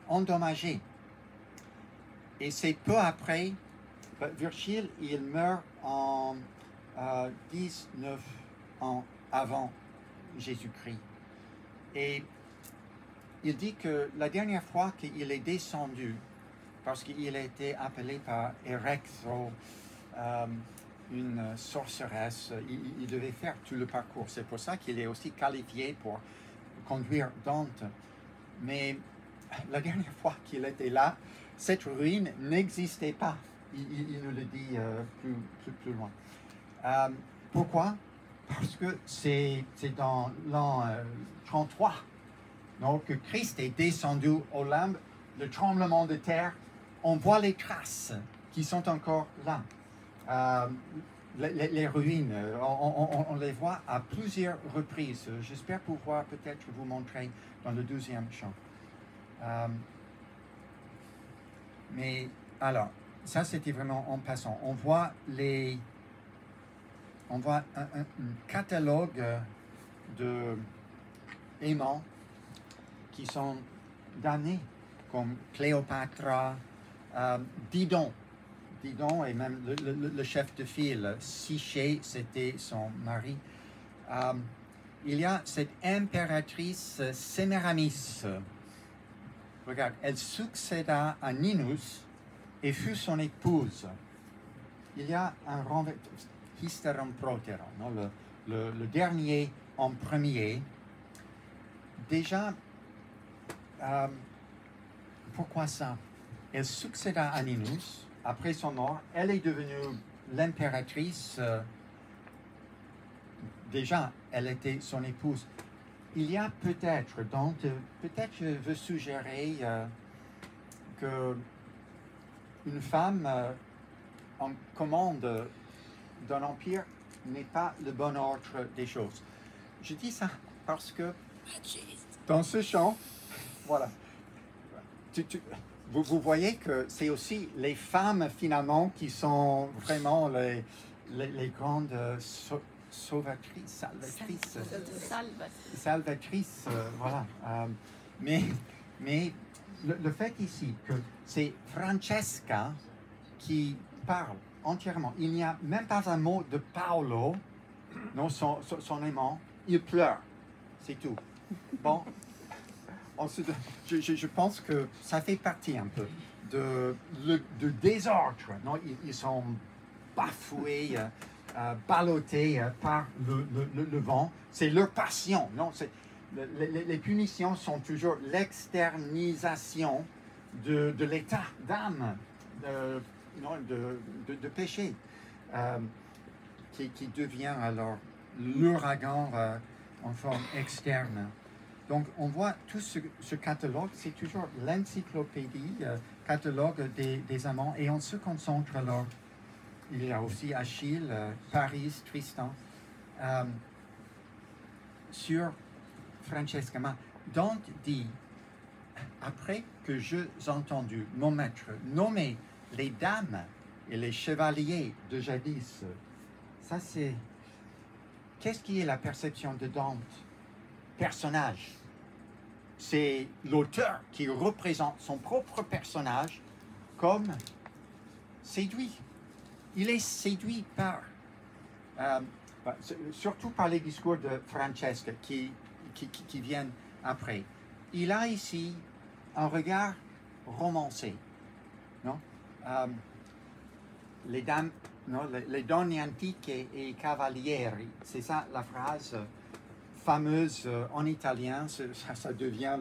endommagé. Et c'est peu après, Virgile, il meurt en 19 ans avant Jésus-Christ. Et il dit que la dernière fois qu'il est descendu, parce qu'il a été appelé par Erectro, une sorceresse, il devait faire tout le parcours. C'est pour ça qu'il est aussi qualifié pour conduire Dante. Mais la dernière fois qu'il était là, cette ruine n'existait pas. Il nous le dit plus loin. Pourquoi? Parce que c'est dans l'an 33, donc que Christ est descendu au limbe, le tremblement de terre, on voit les traces qui sont encore là. Les ruines, on les voit à plusieurs reprises. J'espère pouvoir peut-être vous montrer dans le 12e chant. Mais alors, ça c'était vraiment en passant. On voit un catalogue de aimants qui sont damnés, comme Cléopâtre, Didon est même le chef de file. Psyché, c'était son mari. Il y a cette impératrice Séméramis. Regarde, elle succéda à Ninus et fut son épouse. Il y a un renversement, hysteron proteron, le dernier en premier. Déjà, pourquoi ça? Elle succéda à Ninus. Après son mort, elle est devenue l'impératrice. Déjà, elle était son épouse. Il y a peut-être, donc, peut-être je veux suggérer que une femme en commande d'un empire n'est pas le bon ordre des choses. Je dis ça parce que dans ce chant, voilà, vous voyez que c'est aussi les femmes finalement qui sont vraiment les grandes salvatrices, voilà. Mais le fait ici que c'est Francesca qui parle entièrement, il n'y a même pas un mot de Paolo, non, son aimant, il pleure, c'est tout. Bon, je pense que ça fait partie un peu de désordre, non, ils sont bafoués, ballottés par le vent, c'est leur passion, non, les punitions sont toujours l'externisation de l'état d'âme, de péché, qui devient alors l'ouragan en forme externe. Donc on voit tout ce catalogue, c'est toujours l'encyclopédie, catalogue des amants, et on se concentre alors. Il y a aussi Achille, Paris, Tristan, sur Francesca. Dante dit, après que j'ai entendu mon maître nommer les dames et les chevaliers de jadis, ça c'est... Qu'est-ce qui est la perception de Dante? Personnage. C'est l'auteur qui représente son propre personnage comme séduit. Il est séduit par, surtout par les discours de Francesca qui viennent après. Il a ici un regard romancé, non? Les dames, non? Les donne antiche et cavalieri, c'est ça la phrase fameuse en italien, ça devient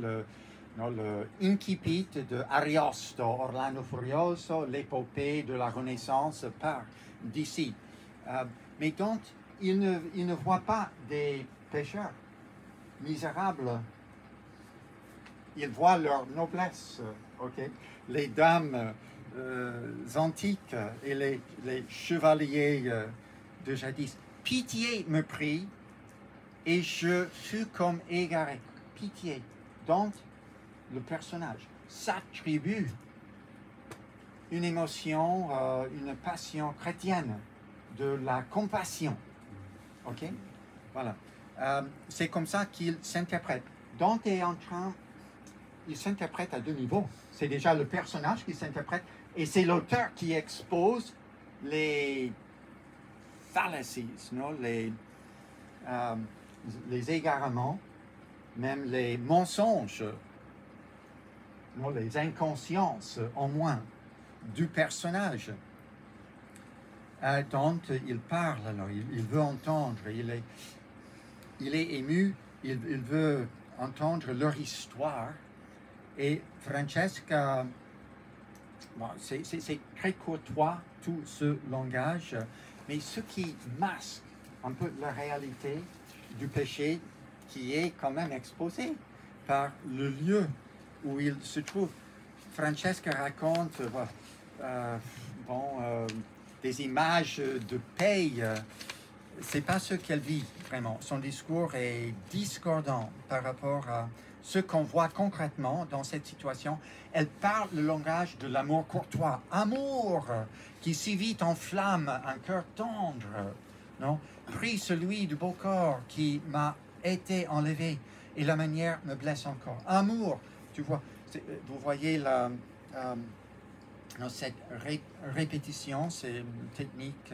non, le incipit de Ariosto, Orlando Furioso, l'épopée de la Renaissance part d'ici. Mais donc, il ne voit pas des pécheurs misérables. Il voit leur noblesse. Okay? Les dames antiques et les chevaliers de jadis. Pitié me prit et je fus comme égaré. Pitié. Donc, le personnage s'attribue une émotion, une passion chrétienne, de la compassion. Ok? Voilà. C'est comme ça qu'il s'interprète. Dante est en train, il s'interprète à deux niveaux. C'est déjà le personnage qui s'interprète et c'est l'auteur qui expose les fallacies, non? Les égarements, même les mensonges, non? Les inconsciences en moins du personnage. Dante, il parle, alors, il veut entendre, il est ému, il veut entendre leur histoire. Et Francesca, bon, c'est très courtois tout ce langage, mais ce qui masque un peu la réalité du péché qui est quand même exposé par le lieu où il se trouve. Francesca raconte des images de paix. C'est pas ce qu'elle vit vraiment. Son discours est discordant par rapport à ce qu'on voit concrètement dans cette situation. Elle parle le langage de l'amour courtois. Amour qui si vite enflamme un cœur tendre. Non? Pris celui du beau corps qui m'a été enlevé et la manière me blesse encore. Amour, tu vois, vous voyez cette répétition, c'est une technique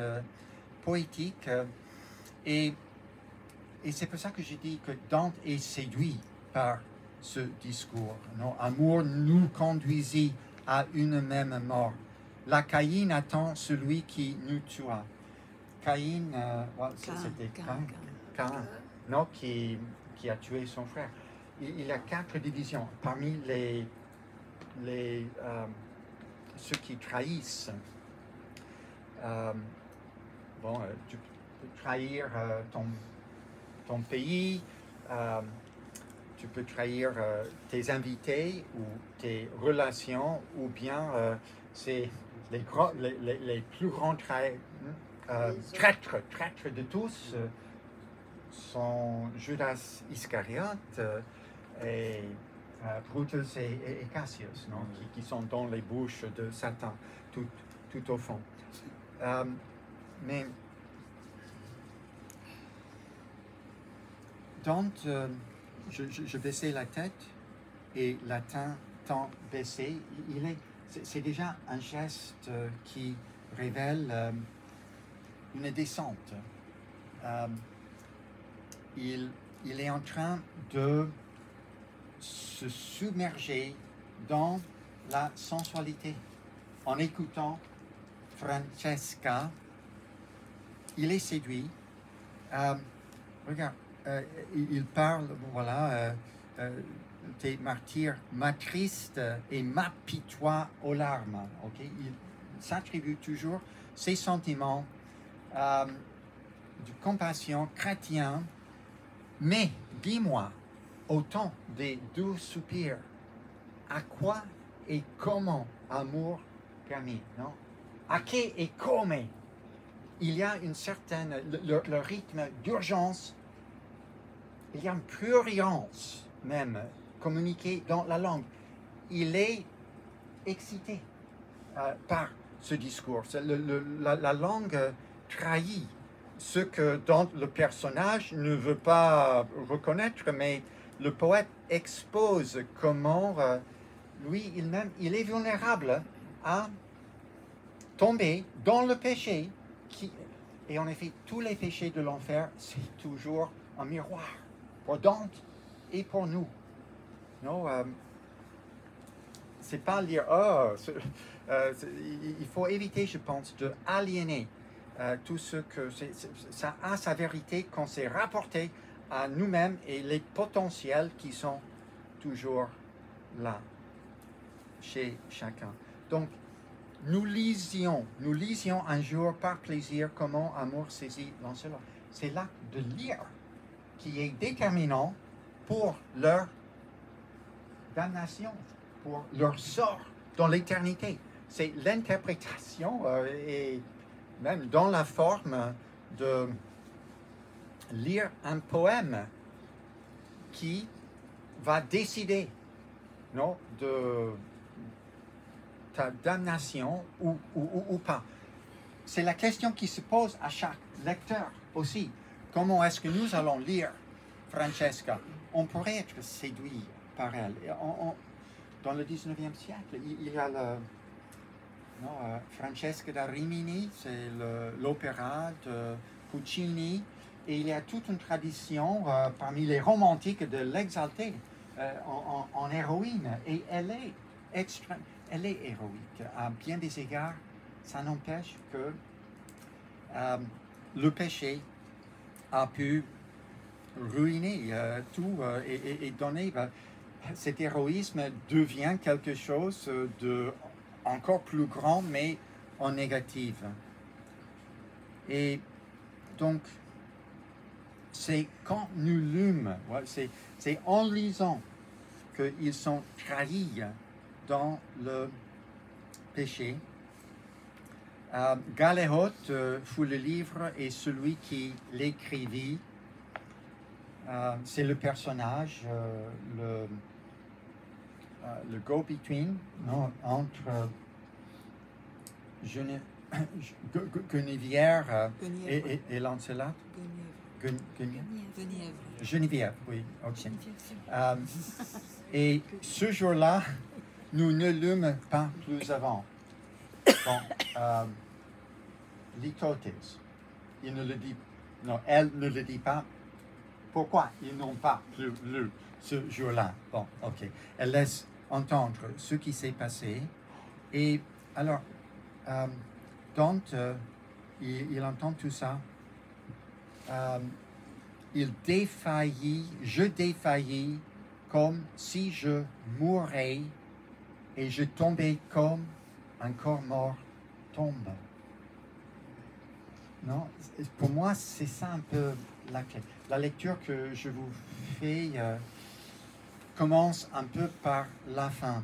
poétique. Et c'est pour ça que j'ai dit que Dante est séduit par ce discours. Non? Amour nous conduisit à une même mort. La Caïn attend celui qui nous tua. Caïn, c'était Caïn, non, qui a tué son frère. Il y a 4 divisions parmi ceux qui trahissent. Tu peux trahir ton pays, tu peux trahir tes invités ou tes relations, ou bien c'est les plus grands traîtres de tous sont Judas Iscariote et Brutus et Cassius, non? Qui sont dans les bouches de Satan, tout au fond. Mais Dante, je baissais la tête et la tend baissée. C'est déjà un geste qui révèle une descente. Il est en train de se submerger dans la sensualité en écoutant Francesca. Il est séduit. Regarde, il parle, voilà, tes martyrs m'attristent et m'apitoient aux larmes. Okay? Il s'attribue toujours ces sentiments de compassion chrétien. Mais dis-moi, au temps des doux soupirs, à quoi et comment amour permis, non? À qui et comment? Il y a une certaine, le rythme d'urgence, il y a une prurience même communiquée dans la langue. Il est excité par ce discours. La langue trahit ce que dans le personnage ne veut pas reconnaître, mais le poète expose comment lui, il est vulnérable à tomber dans le péché. Et en effet, tous les péchés de l'enfer, c'est toujours un miroir pour Dante et pour nous. Non, c'est pas lire. Il faut éviter, je pense, de aliéner tout ce que ça a sa vérité quand c'est rapporté à nous-mêmes et les potentiels qui sont toujours là, chez chacun. Donc, nous lisions un jour par plaisir comment amour saisit Lancelot. C'est l'acte de lire qui est déterminant pour leur damnation, pour leur sort dans l'éternité. C'est l'interprétation et même dans la forme de lire un poème qui va décider, non, de ta damnation ou pas. C'est la question qui se pose à chaque lecteur aussi. Comment est-ce que nous allons lire Francesca? On pourrait être séduit par elle. Dans le 19e siècle, il y a Francesca da Rimini, c'est l'opéra de Puccini, et il y a toute une tradition parmi les romantiques de l'exalter en héroïne, et elle est extrême, elle est héroïque. À bien des égards, ça n'empêche que le péché a pu ruiner tout et donner. Cet héroïsme devient quelque chose de encore plus grand, mais en négatif. Et donc, c'est quand nous lûmes, c'est en lisant qu'ils sont trahis dans le péché. Galéote fut le livre et celui qui l'écrivit. C'est le personnage, le go-between entre Guenièvre et Lancelot. Geneviève, oui, ok. Et ce jour-là, nous ne lûmes pas plus avant. Bon, Lycotis, il ne le dit, non, elle ne le dit pas. Pourquoi ils n'ont pas plus lu ce jour-là? Bon, ok. Elle laisse entendre ce qui s'est passé. Et alors, Dante, il entend tout ça. Il défaillit, je défaillis comme si je mourais et je tombais comme un corps mort tombe. Non, pour moi, c'est ça un peu la clé. La lecture que je vous fais commence un peu par la fin.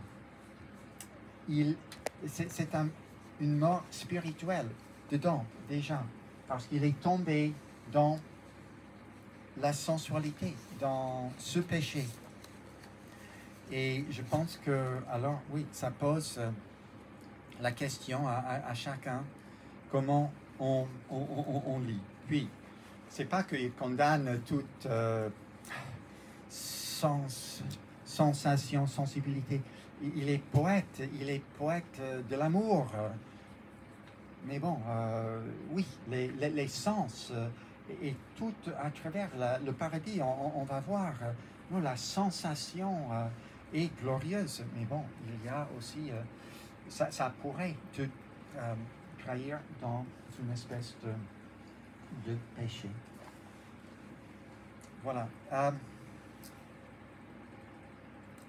C'est une mort spirituelle dedans, déjà, parce qu'il est tombé dans la sensualité, dans ce péché. Et je pense que, alors, oui, ça pose la question à chacun, comment on lit. Puis, c'est pas qu'il condamne toute sensation, sensibilité. Il est poète de l'amour. Mais bon, oui, les sens et tout à travers le paradis, on va voir, la sensation est glorieuse. Mais bon, il y a aussi, ça pourrait te trahir dans une espèce de péché. Voilà.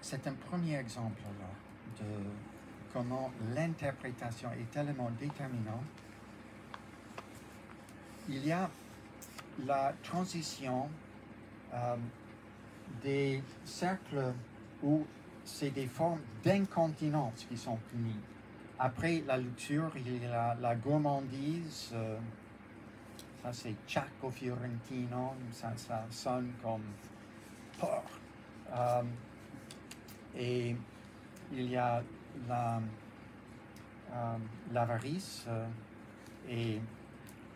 C'est un premier exemple là, de comment l'interprétation est tellement déterminante. Il y a la transition des cercles où c'est des formes d'incontinence qui sont punies. Après la luxure, il y a la gourmandise. Ça, c'est Ciacco Fiorentino. Ça sonne comme porc. Et il y a l'avarice et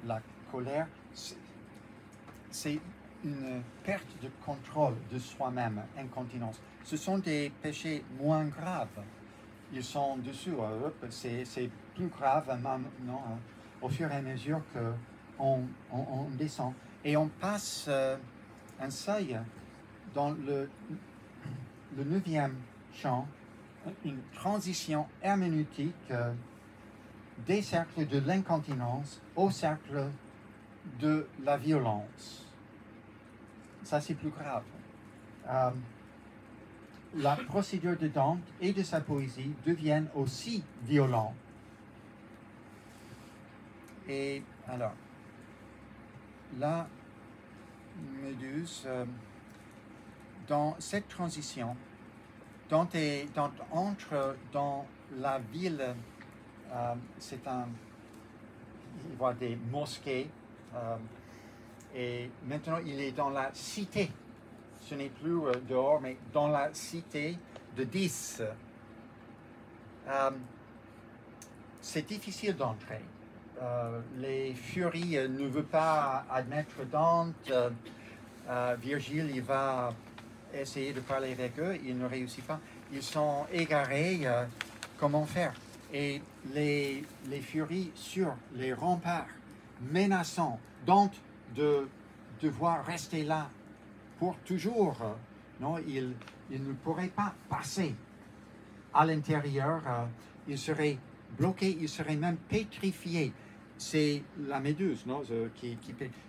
la colère. C'est une perte de contrôle de soi-même, incontinence. Ce sont des péchés moins graves. Ils sont dessous, c'est plus grave maintenant, au fur et à mesure qu'on descend. Et on passe un seuil dans le 9e chant, une transition herméneutique des cercles de l'incontinence au cercle de la violence. Ça, c'est plus grave. la procédure de Dante et de sa poésie deviennent aussi violents. Et alors, la Méduse, dans cette transition, Dante entre dans la ville, il voit des mosquées, et maintenant il est dans la cité. Ce n'est plus dehors, mais dans la cité de 10. C'est difficile d'entrer. Les furies ne veulent pas admettre Dante. Virgile, il va essayer de parler avec eux, il ne réussit pas. Ils sont égarés. Comment faire? Et les furies sur les remparts, menaçant Dante de devoir rester là pour toujours. Non, il ne pourrait pas passer à l'intérieur. Il serait bloqué, il serait même pétrifié. C'est la Méduse, non,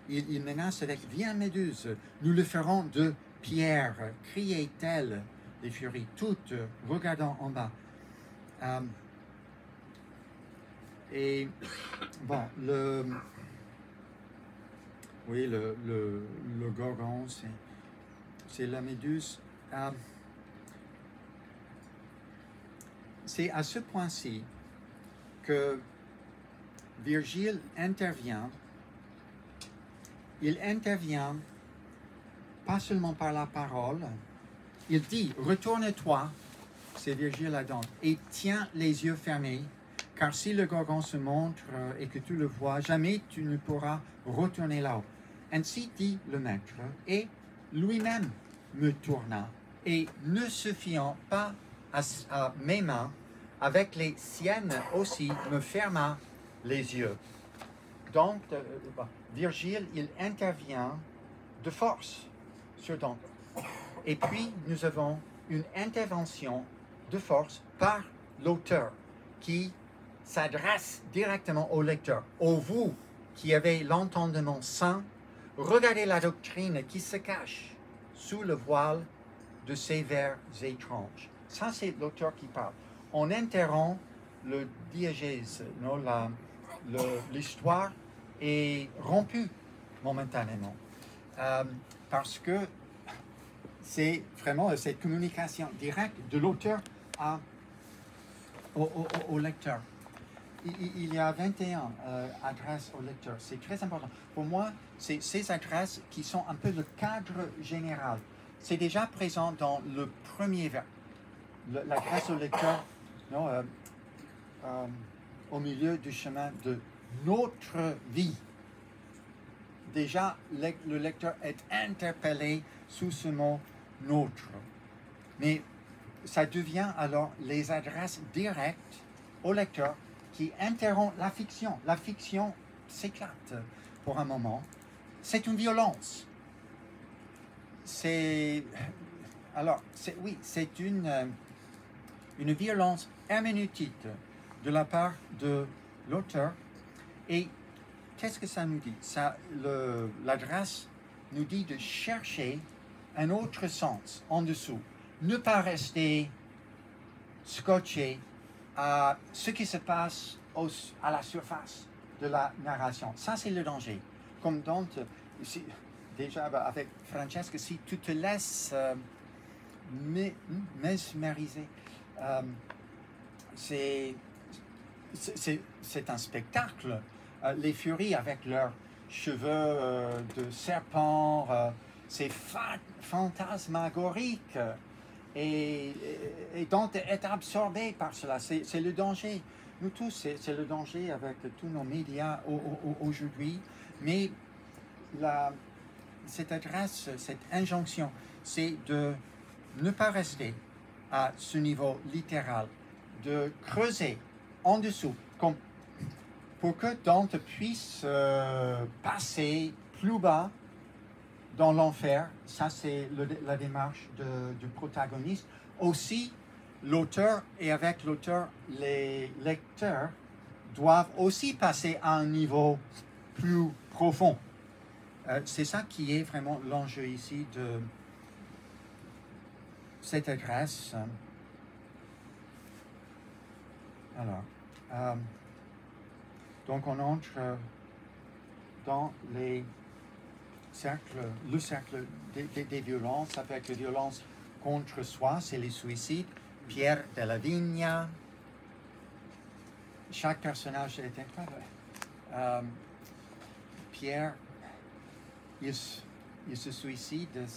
il menace avec « Viens, Méduse, nous le ferons de pierre », criait-elle, les furies, toutes regardant en bas. Et bon, le Gorgon, c'est la Méduse. C'est à ce point-ci que Virgile intervient. Il intervient pas seulement par la parole. Il dit, retourne-toi, c'est Virgile à Dante, et tiens les yeux fermés, car si le Gorgon se montre et que tu le vois, jamais tu ne pourras retourner là-haut. Ainsi dit le maître, et lui-même me tourna, et ne se fiant pas à mes mains, avec les siennes aussi, me ferma les yeux. Donc, Virgile, il intervient de force sur Dante. Et puis, nous avons une intervention de force par l'auteur qui s'adresse directement au lecteur. Ô vous qui avez l'entendement saint, regardez la doctrine qui se cache sous le voile de ces vers étranges. Ça, c'est l'auteur qui parle. On interrompt le diégèse, non, l'histoire est rompue momentanément. Parce que c'est vraiment cette communication directe de l'auteur au lecteur. Il y a 21 adresses au lecteur. C'est très important. Pour moi, c'est ces adresses qui sont un peu le cadre général. C'est déjà présent dans le premier vers. L'adresse au lecteur, non, au milieu du chemin de notre vie. Déjà, le lecteur est interpellé sous ce mot « notre ». Mais ça devient alors les adresses directes au lecteur qui interrompt la fiction. La fiction s'éclate pour un moment. C'est une violence. C'est une violence herméneutique de la part de l'auteur. Et qu'est-ce que ça nous dit? L'adresse nous dit de chercher un autre sens en dessous. Ne pas rester scotché à ce qui se passe à la surface de la narration. Ça, c'est le danger. Comme Dante, déjà avec Francesca, si tu te laisses mesmériser, c'est un spectacle. Les furies avec leurs cheveux de serpent, c'est fantasmagorique. Et Dante est absorbé par cela. C'est le danger. Nous tous, c'est le danger avec tous nos médias aujourd'hui. Mais cette adresse, cette injonction, c'est de ne pas rester à ce niveau littéral, de creuser en dessous, pour que Dante puisse passer plus bas dans l'enfer. Ça, c'est la démarche du protagoniste. Aussi, l'auteur, et avec l'auteur, les lecteurs doivent aussi passer à un niveau plus profond. C'est ça qui est vraiment l'enjeu ici cette adresse. Alors, donc on entre dans le cercle des violences, avec les violences contre soi, c'est les suicides. Pierre de la Vigne. Chaque personnage est incroyable. Pierre, il se suicide.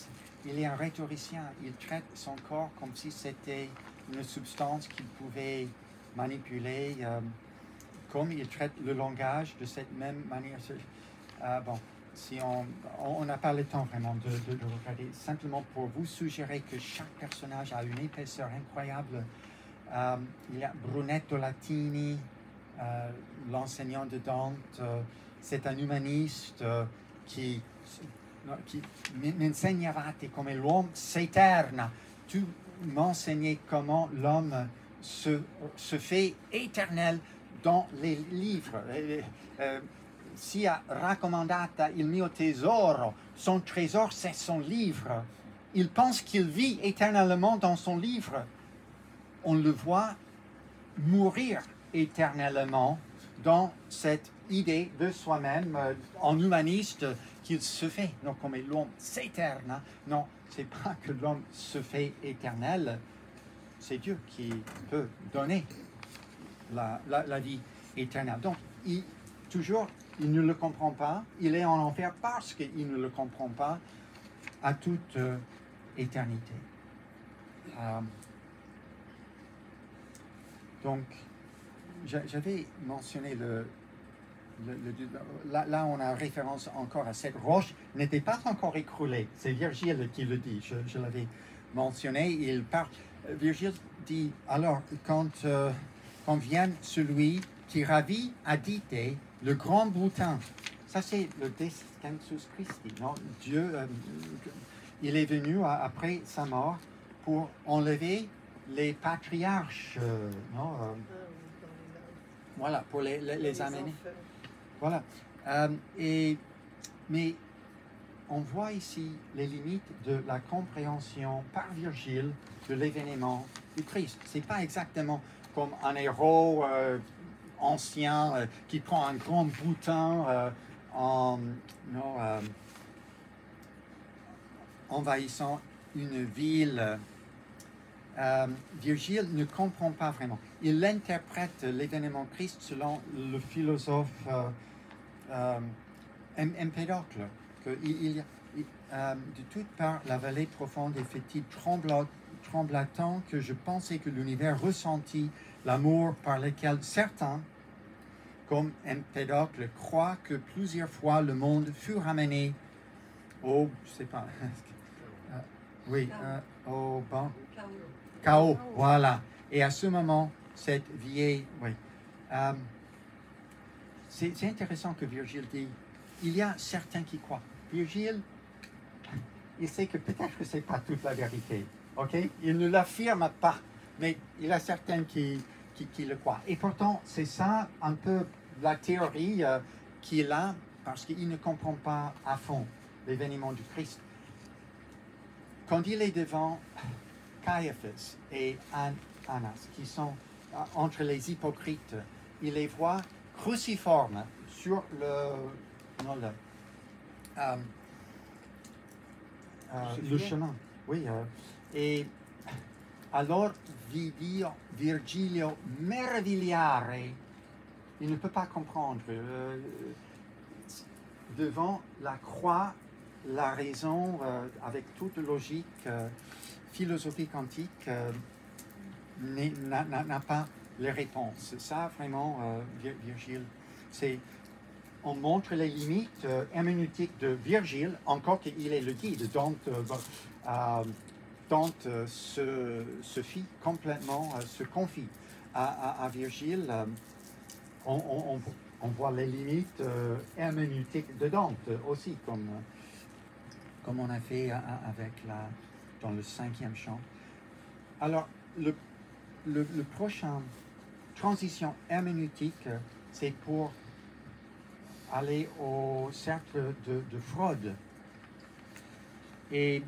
Il est un rhétoricien. Il traite son corps comme si c'était une substance qu'il pouvait manipuler, comme il traite le langage de cette même manière. Bon, si on n'a pas le temps vraiment de regarder, simplement pour vous suggérer que chaque personnage a une épaisseur incroyable. Il y a Brunetto Latini, l'enseignant de Dante, c'est un humaniste qui m'enseignera come l'homme s'éterne. Tu m'enseignais comment l'homme se fait éternel dans les livres. Sia raccomandata il mio tesoro, son trésor c'est son livre. Il pense qu'il vit éternellement dans son livre. On le voit mourir éternellement dans cette idée de soi-même en humaniste qu'il se fait. Non, comme l'homme s'éterne. Non, c'est pas que l'homme se fait éternel, c'est Dieu qui peut donner la vie éternelle. Donc, toujours, il ne le comprend pas. Il est en enfer parce qu'il ne le comprend pas à toute éternité. Donc, j'avais mentionné là, on a référence encore à cette roche, n'était pas encore écroulée. C'est Virgile qui le dit. Je l'avais mentionné. Il parle. Virgile dit alors quand vient celui qui ravit à Dite, le grand boutin. Ça, c'est le Descensus Christi. Non? Dieu, il est venu après sa mort pour enlever les patriarches. Voilà, pour les amener. Voilà. Mais on voit ici les limites de la compréhension par Virgile de l'événement du Christ. Ce n'est pas exactement comme un héros ancien qui prend un grand boutin envahissant une ville. Virgile ne comprend pas vraiment. Il interprète l'événement Christ selon le philosophe Empédocle. De toutes parts, la vallée profonde et fétide trembla tant que je pensais que l'univers ressentit l'amour par lequel certains, comme Empédocle, croient que plusieurs fois le monde fut ramené au, je sais pas, au chaos, voilà. Et à ce moment, cette vieille, c'est intéressant que Virgile dit, il y a certains qui croient. Virgile, il sait que peut-être que ce n'est pas toute la vérité, ok? Il ne l'affirme pas, mais il y a certains qui le croient. Et pourtant, c'est ça un peu la théorie qu'il a, parce qu'il ne comprend pas à fond l'événement du Christ. Quand il est devant Caiaphas et Annas, qui sont entre les hypocrites, il les voit cruciformes sur le chemin. Oui, et alors Virgilio meravigliare, il ne peut pas comprendre. Devant la croix, la raison, avec toute logique philosophique antique, n'a pas les réponses. Ça, vraiment, Virgile, on montre les limites herméneutiques de Virgile, encore qu'il est le guide. Dante se fie complètement, se confie à Virgile. On voit les limites herméneutiques de Dante aussi, comme on a fait dans le 5e chant. Alors, le prochain transition herméneutique, c'est pour aller au cercle de Freud. Et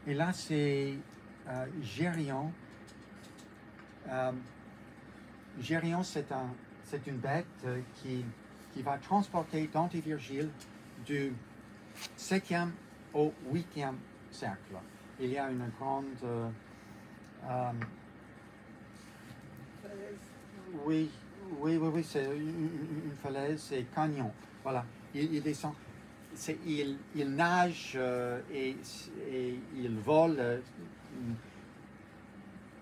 là, c'est Gérion. Gérion, c'est une bête qui va transporter Dante et Virgile du 7e au 8e siècle. Il y a une grande... oui, c'est une falaise et canyon. Voilà, il descend. Il nage et il vole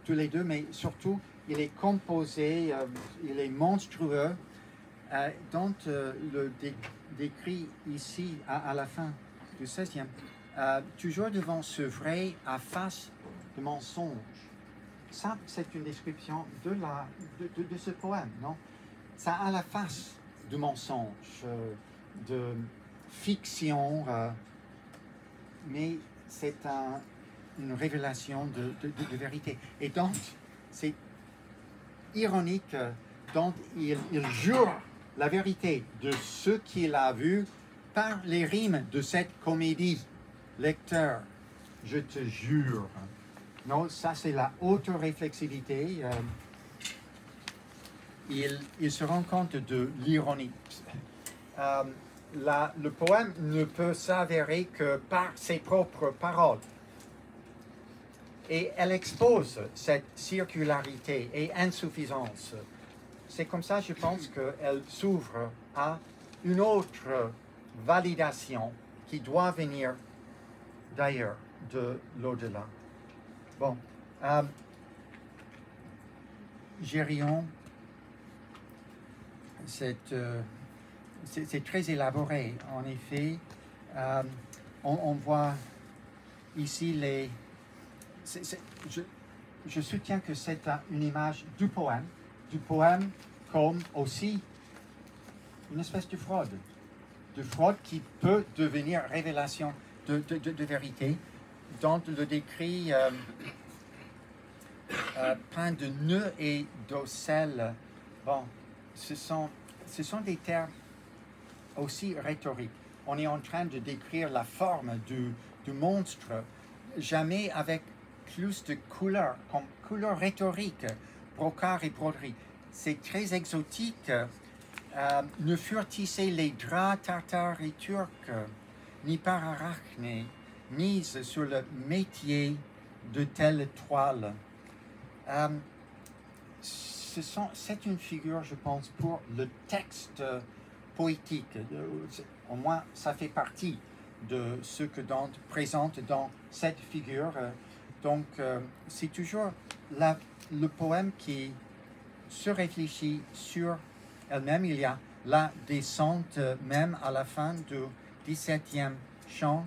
tous les deux, mais surtout, il est composé, il est monstrueux. Dante le décrit ici à la fin du 16e, toujours devant ce vrai à face de mensonge. Ça, c'est une description de ce poème, non? Ça a la face de mensonge, de fiction, mais c'est une révélation de vérité. Et donc, c'est ironique, donc il jure la vérité de ce qu'il a vu par les rimes de cette comédie. Lecteur, je te jure. Non, ça c'est la haute réflexivité. Il se rend compte de l'ironie. Le poème ne peut s'avérer que par ses propres paroles. Et elle expose cette circularité et insuffisance. C'est comme ça, je pense, qu'elle s'ouvre à une autre validation qui doit venir d'ailleurs, de l'au-delà. Bon, Gérion, c'est très élaboré. En effet, on voit ici les... Je soutiens que c'est une image du poème comme aussi une espèce de fraude qui peut devenir révélation de vérité. Dante le décrit plein de nœuds et d'ocelles. Bon, ce sont des termes aussi rhétoriques. On est en train de décrire la forme du monstre, jamais avec plus de couleurs, comme couleurs rhétoriques, brocart et broderie. C'est très exotique. Ne furent tissés les draps tartares et turcs, ni par Arachné, mise sur le métier de telle toile. C'est une figure, je pense, pour le texte poétique. Au moins, ça fait partie de ce que Dante présente dans cette figure. Donc, c'est toujours le poème qui se réfléchit sur elle-même. Il y a la descente même à la fin du 17e chant.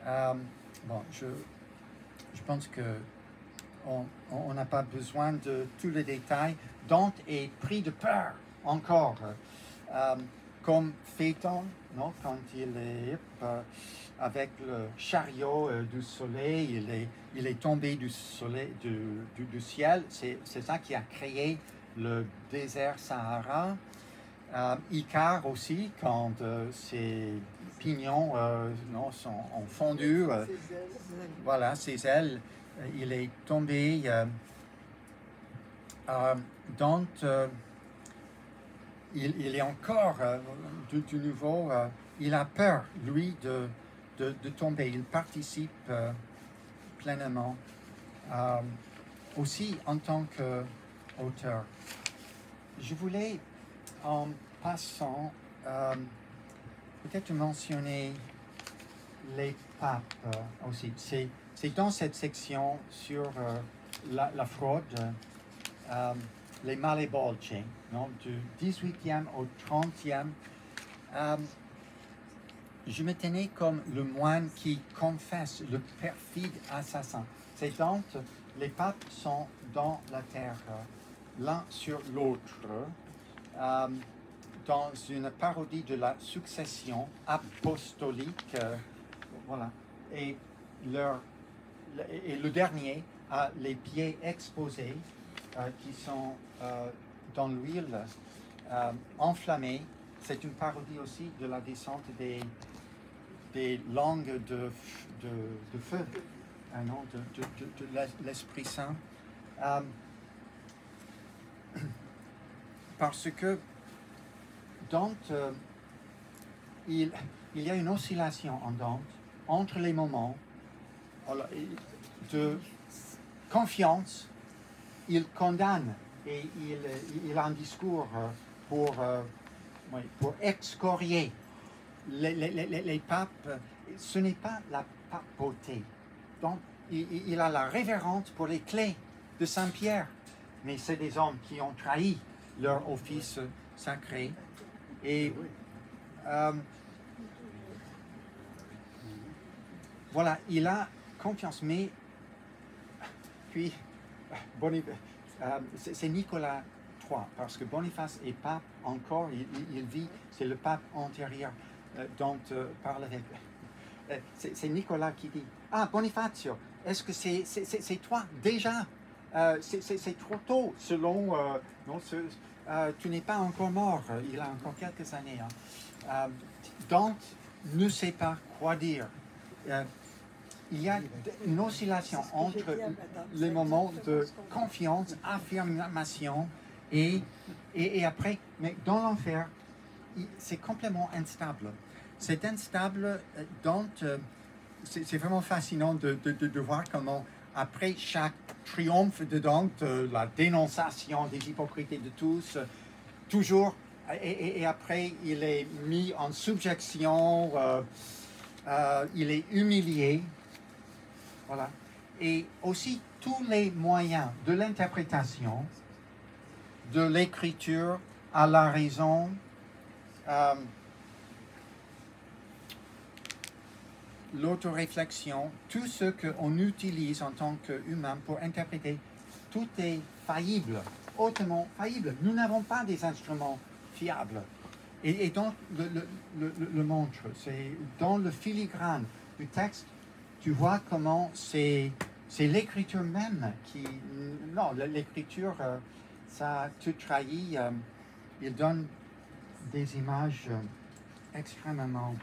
Bon, je pense que on n'a pas besoin de tous les détails. Dante est pris de peur encore, comme Phaéton, non, quand il est avec le chariot du soleil, il est tombé du soleil, du ciel. C'est ça qui a créé le désert Sahara. Icare aussi, quand ses pignons ont fondu, voilà, ses ailes, il est tombé. Dante, il est encore du nouveau, il a peur, lui, de tomber. Il participe pleinement, aussi en tant qu'auteur. Je voulais, en passant, peut-être mentionner les papes aussi. C'est dans cette section sur la fraude, les malebolge, non, du 18e au 30e. Je me tenais comme le moine qui confesse le perfide assassin. C'est Dante, les papes sont dans la terre, l'un sur l'autre, dans une parodie de la succession apostolique. Voilà. Et le dernier a les pieds exposés, qui sont dans l'huile enflammée. C'est une parodie aussi de la descente des langues de feu. non, de l'Esprit Saint. Parce que Dante, il y a une oscillation en Dante entre les moments de confiance. Il condamne et il a un discours pour excorier les papes. Ce n'est pas la papauté. Donc, il a la révérence pour les clés de Saint-Pierre. Mais c'est des hommes qui ont trahi leur office sacré. Et voilà, il a confiance. Mais puis, c'est Nicolas III, parce que Boniface est pape encore, il vit, c'est le pape antérieur dont parle avec. C'est Nicolas qui dit, ah Bonifacio, est-ce que c'est toi déjà? C'est trop tôt, selon, non, tu n'es pas encore mort, il a encore quelques années. Hein. Dante ne sait pas quoi dire. Il y a une oscillation entre les moments de confiance, affirmation et après, mais dans l'enfer, c'est complètement instable. C'est instable, Dante, c'est vraiment fascinant de voir comment, après chaque triomphe de Dante, la dénonciation des hypocrites et de tous, toujours, et après, il est mis en subjection, il est humilié. Voilà. Et aussi tous les moyens de l'interprétation, de l'écriture à la raison, l'autoréflexion, tout ce qu'on utilise en tant qu'humain pour interpréter, tout est faillible, hautement faillible. Nous n'avons pas des instruments fiables. Et donc, le montre, c'est dans le filigrane du texte, tu vois comment c'est l'écriture même qui... Non, l'écriture, ça te trahit. Il donne des images extrêmement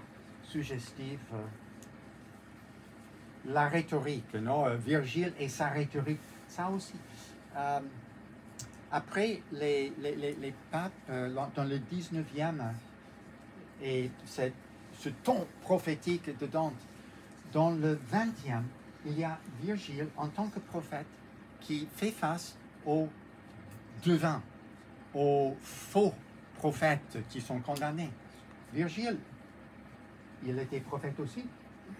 suggestives. La rhétorique, non? Virgile et sa rhétorique, ça aussi. Après, les papes, dans le 19e, et ce ton prophétique de Dante, dans le 20e, il y a Virgile en tant que prophète qui fait face aux devins, aux faux prophètes qui sont condamnés. Virgile, il était prophète aussi.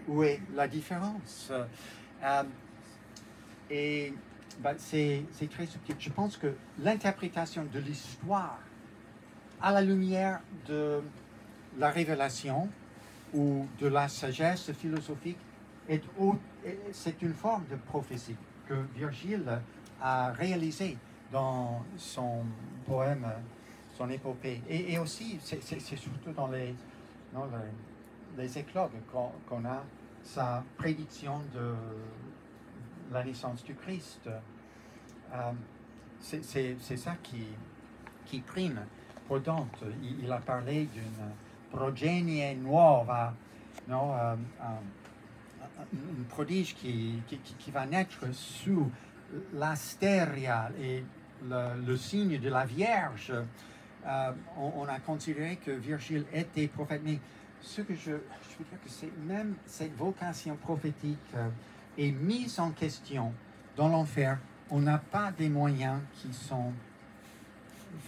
Où est la différence? C'est très subtil. Je pense que l'interprétation de l'histoire à la lumière de la révélation ou de la sagesse philosophique c'est une forme de prophétie que Virgile a réalisée dans son poème, son épopée. Et aussi, c'est surtout dans les éclogues qu'on a sa prédiction de la naissance du Christ. C'est ça qui prime pour Dante. Il a parlé d'une progenie nuova, non, un prodige qui va naître sous l'astéria et le signe de la Vierge. On a considéré que Virgile était prophète, mais ce que je veux dire que c'est même cette vocation prophétique est mise en question dans l'enfer. On n'a pas des moyens qui sont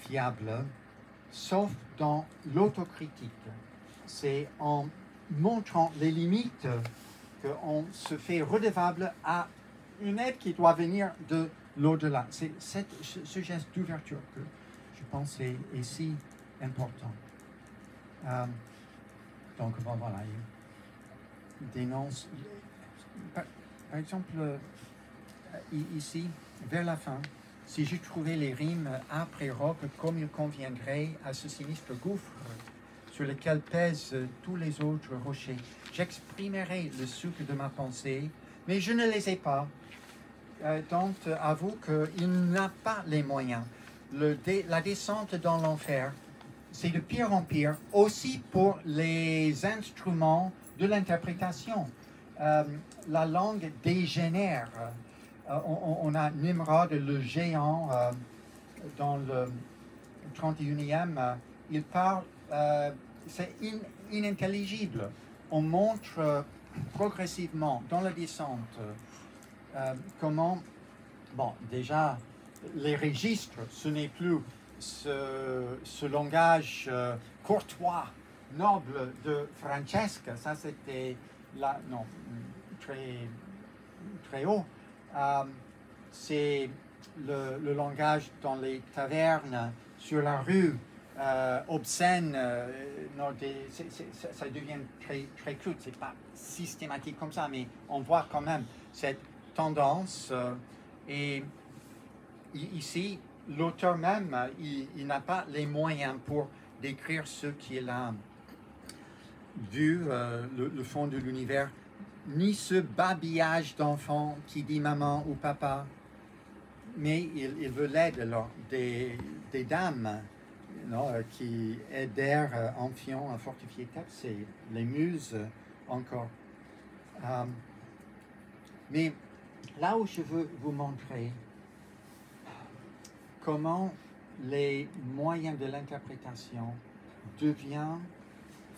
fiables, sauf dans l'autocritique. C'est en montrant les limites qu'on se fait redevable à une aide qui doit venir de l'au-delà. C'est ce geste d'ouverture que je pense est si important. Donc, bon, voilà, il dénonce. Par exemple, ici, vers la fin, si je trouvais les rimes âpres et rauques comme il conviendrait à ce sinistre gouffre sur lequel pèsent tous les autres rochers, j'exprimerai le sucre de ma pensée, mais je ne les ai pas. Dante avoue qu'il n'a pas les moyens. La descente dans l'enfer, c'est de pire en pire, aussi pour les instruments de l'interprétation. la langue dégénère. On a Nimrod, le géant, dans le 31e, il parle, c'est inintelligible. On montre progressivement dans la descente comment, bon, déjà, les registres, ce n'est plus ce langage courtois, noble de Francesca, ça c'était là, non, très haut. C'est le langage dans les tavernes, sur la rue, obscène, non, ça devient très crude. C'est pas systématique comme ça, mais on voit quand même cette tendance. Et ici, l'auteur même, il n'a pas les moyens pour décrire ce qu'il a vu, le fond de l'univers, ni ce babillage d'enfant qui dit maman ou papa, mais il veut l'aide alors des dames, non, qui aidèrent Amphion à fortifier Thèbes, c'est les muses encore. Mais là où je veux vous montrer comment les moyens de l'interprétation deviennent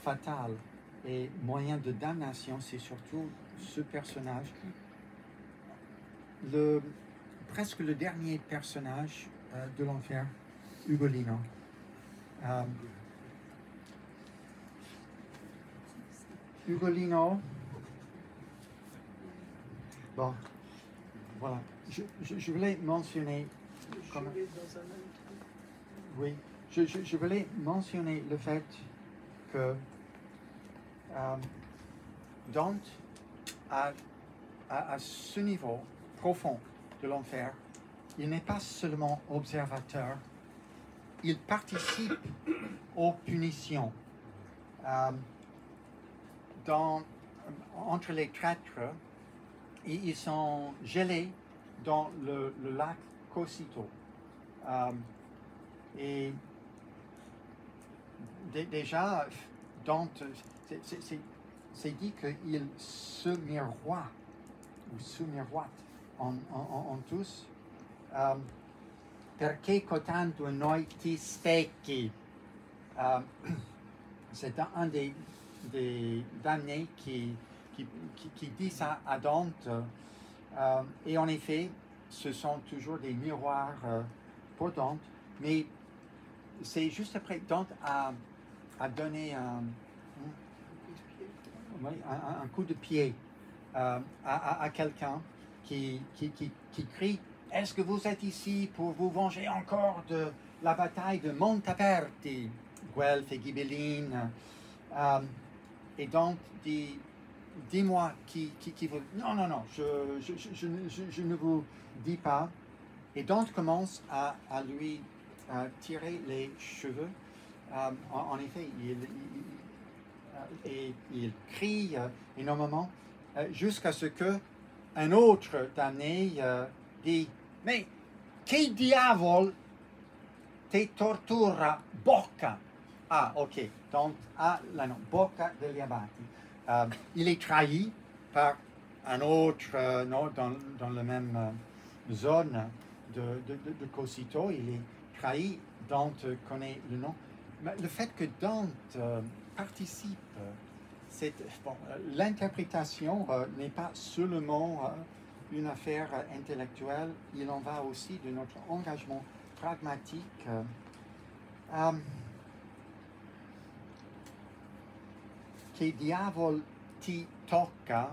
fatals et moyens de damnation, c'est surtout ce personnage, presque le dernier personnage de l'enfer, Ugolino. Ugolino, bon, voilà, je voulais mentionner, oui, je voulais mentionner le fait que Dante, à ce niveau profond de l'enfer, il n'est pas seulement observateur, il participe aux punitions. Entre les traîtres, ils sont gelés dans le lac Cocyto. Et déjà, Dante, c'est dit qu'il se miroite ou se miroite en tous. Perché cottanto noi ti specchi. C'est un des damnés qui dit ça à Dante. Et en effet, ce sont toujours des miroirs pour Dante, mais c'est juste après Dante a donné un coup de pied à quelqu'un qui crie « Est-ce que vous êtes ici pour vous venger encore de la bataille de Montaperti ?» Guelph et Ghibelline. Et Dante dit « Dis-moi qui vous... » « Non, je ne vous dis pas. » Et Dante commence à lui tirer les cheveux. En effet, il crie énormément jusqu'à ce que un autre damné dit « Mais che diavolo te tortura bocca ?» Ah, ok. Donc, Bocca degli Abati. Il est trahi par un autre, non, dans la même zone de Cocyto. Il est trahi. Dante connaît le nom. Mais le fait que Dante participe, l'interprétation n'est pas seulement une affaire intellectuelle, il en va aussi de notre engagement pragmatique. Che diavolo ti tocca,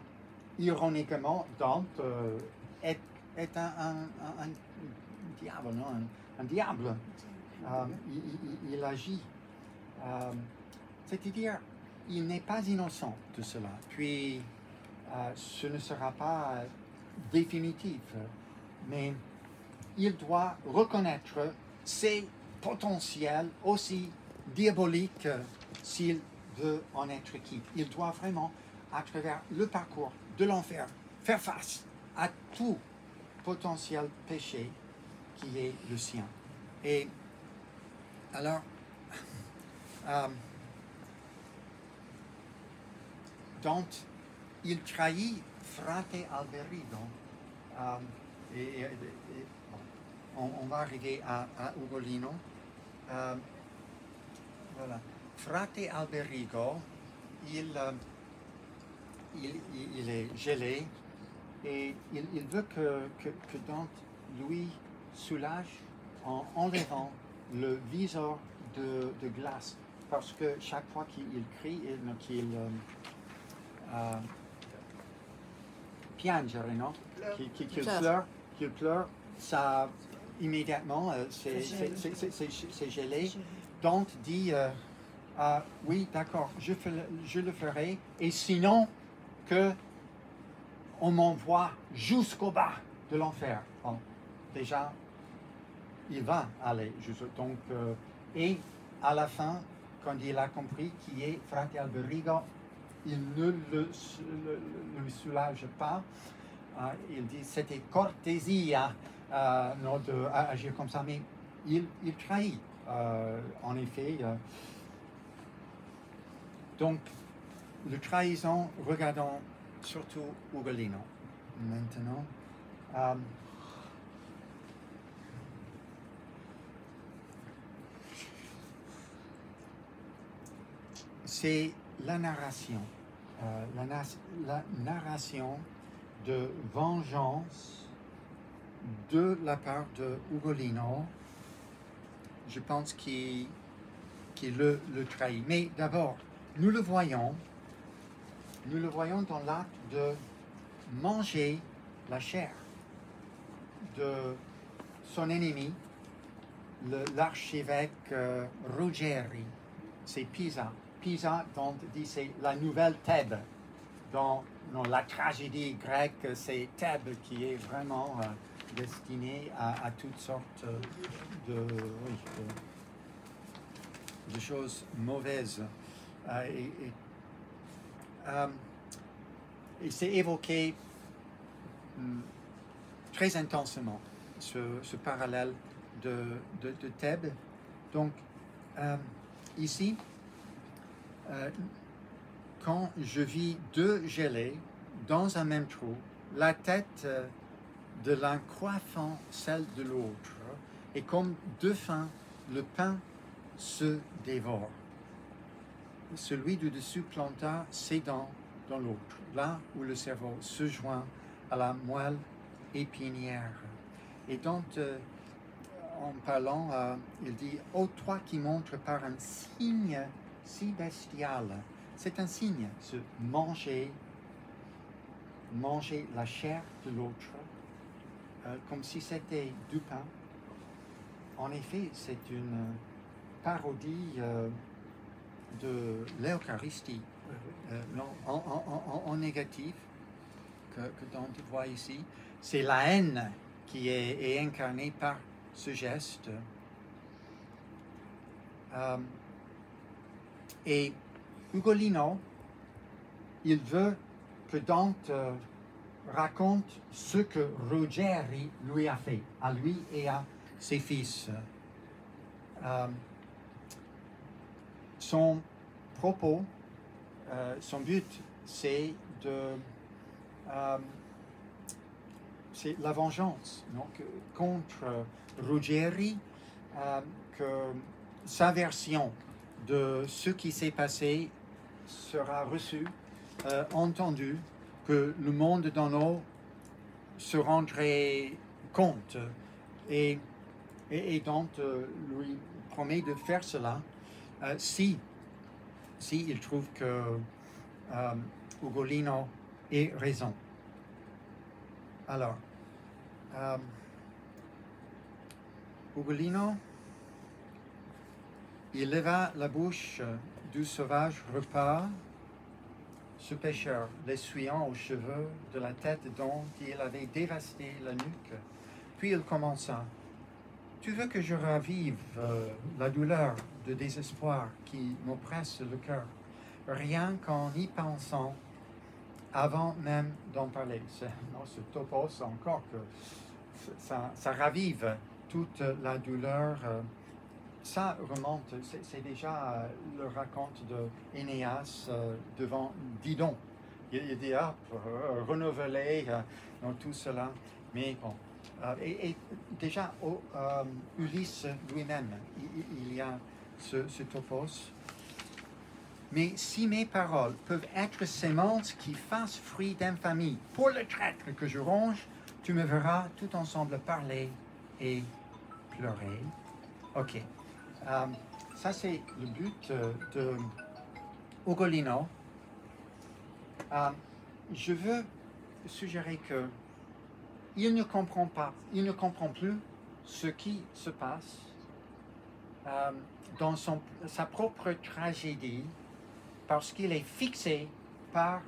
ironiquement, Dante est un diable, non? Un diable. Il agit. C'est-à-dire, il n'est pas innocent de cela. Puis, ce ne sera pas définitif, mais il doit reconnaître ses potentiels aussi diaboliques s'il veut en être quitte. Il doit vraiment, à travers le parcours de l'enfer, faire face à tout potentiel péché qui est le sien. Et alors, Dante il trahit Frate Alberigo. On va arriver à Ugolino. Voilà. Frate Alberigo, il est gelé et il veut que Dante lui soulage en enlevant le viseur de glace. Parce que chaque fois qu'il crie, qu'il piange, non? Qu'il pleure, ça immédiatement c'est gelé. Dante dit oui, d'accord, je le ferai, et sinon que on m'envoie jusqu'au bas de l'enfer. Bon, déjà, il va aller donc et à la fin, quand il a compris qui est Frate Alberigo, il ne le soulage pas. Il dit c'était cortésia d'agir comme ça, mais il trahit. En effet, donc, le trahison, regardons surtout Ugolino. Maintenant, c'est la narration. La narration de vengeance de la part de Ugolino, je pense qu'il le trahit. Mais d'abord, nous le voyons dans l'acte de manger la chair de son ennemi, l'archevêque Ruggieri. C'est Pisa. Pisa, dont dit c'est la nouvelle Thèbes. Dans la tragédie grecque, c'est Thèbes qui est vraiment destiné à toutes sortes de choses mauvaises. Et c'est évoqué très intensément, ce parallèle de Thèbes. Donc, ici, quand je vis deux gelées dans un même trou, la tête de l'un coiffant celle de l'autre, et comme deux fins, le pain se dévore. Celui du dessus planta ses dents dans l'autre, là où le cerveau se joint à la moelle épinière. Et donc, en parlant, il dit « Ô toi qui montres par un signe si bestial », c'est un signe, se manger la chair de l'autre, comme si c'était du pain. En effet, c'est une parodie de l'Eucharistie, en négatif, que Dante voit ici. C'est la haine qui est incarnée par ce geste. Et Ugolino, il veut que Dante raconte ce que Ruggieri lui a fait, à lui et à ses fils. Son propos, son but, c'est la vengeance, donc, contre Ruggieri, que sa version de ce qui s'est passé sera reçue, entendue, que le monde d'en haut se rendrait compte, et Dante lui promet de faire cela si il trouve que Ugolino ait raison. Alors, Ugolino, il leva la bouche du sauvage repas, ce pêcheur, l'essuyant aux cheveux de la tête dont il avait dévasté la nuque. Puis il commença. « Tu veux que je ravive la douleur de désespoir qui m'oppresse le cœur, rien qu'en y pensant, avant même d'en parler. » Ce topos, encore que ça ravive toute la douleur. Ça remonte, c'est déjà le raconte de Énéas devant Didon. il dit, ah, renouveler dans tout cela. Mais bon, et déjà, Ulysse lui-même, il y a ce topos. Mais si mes paroles peuvent être semences qui fassent fruit d'infamie pour le traître que je ronge, tu me verras tout ensemble parler et pleurer. Ok. Ça, c'est le but de Ugolino. Je veux suggérer que il ne comprend pas, il ne comprend plus ce qui se passe dans sa propre tragédie parce qu'il est fixé par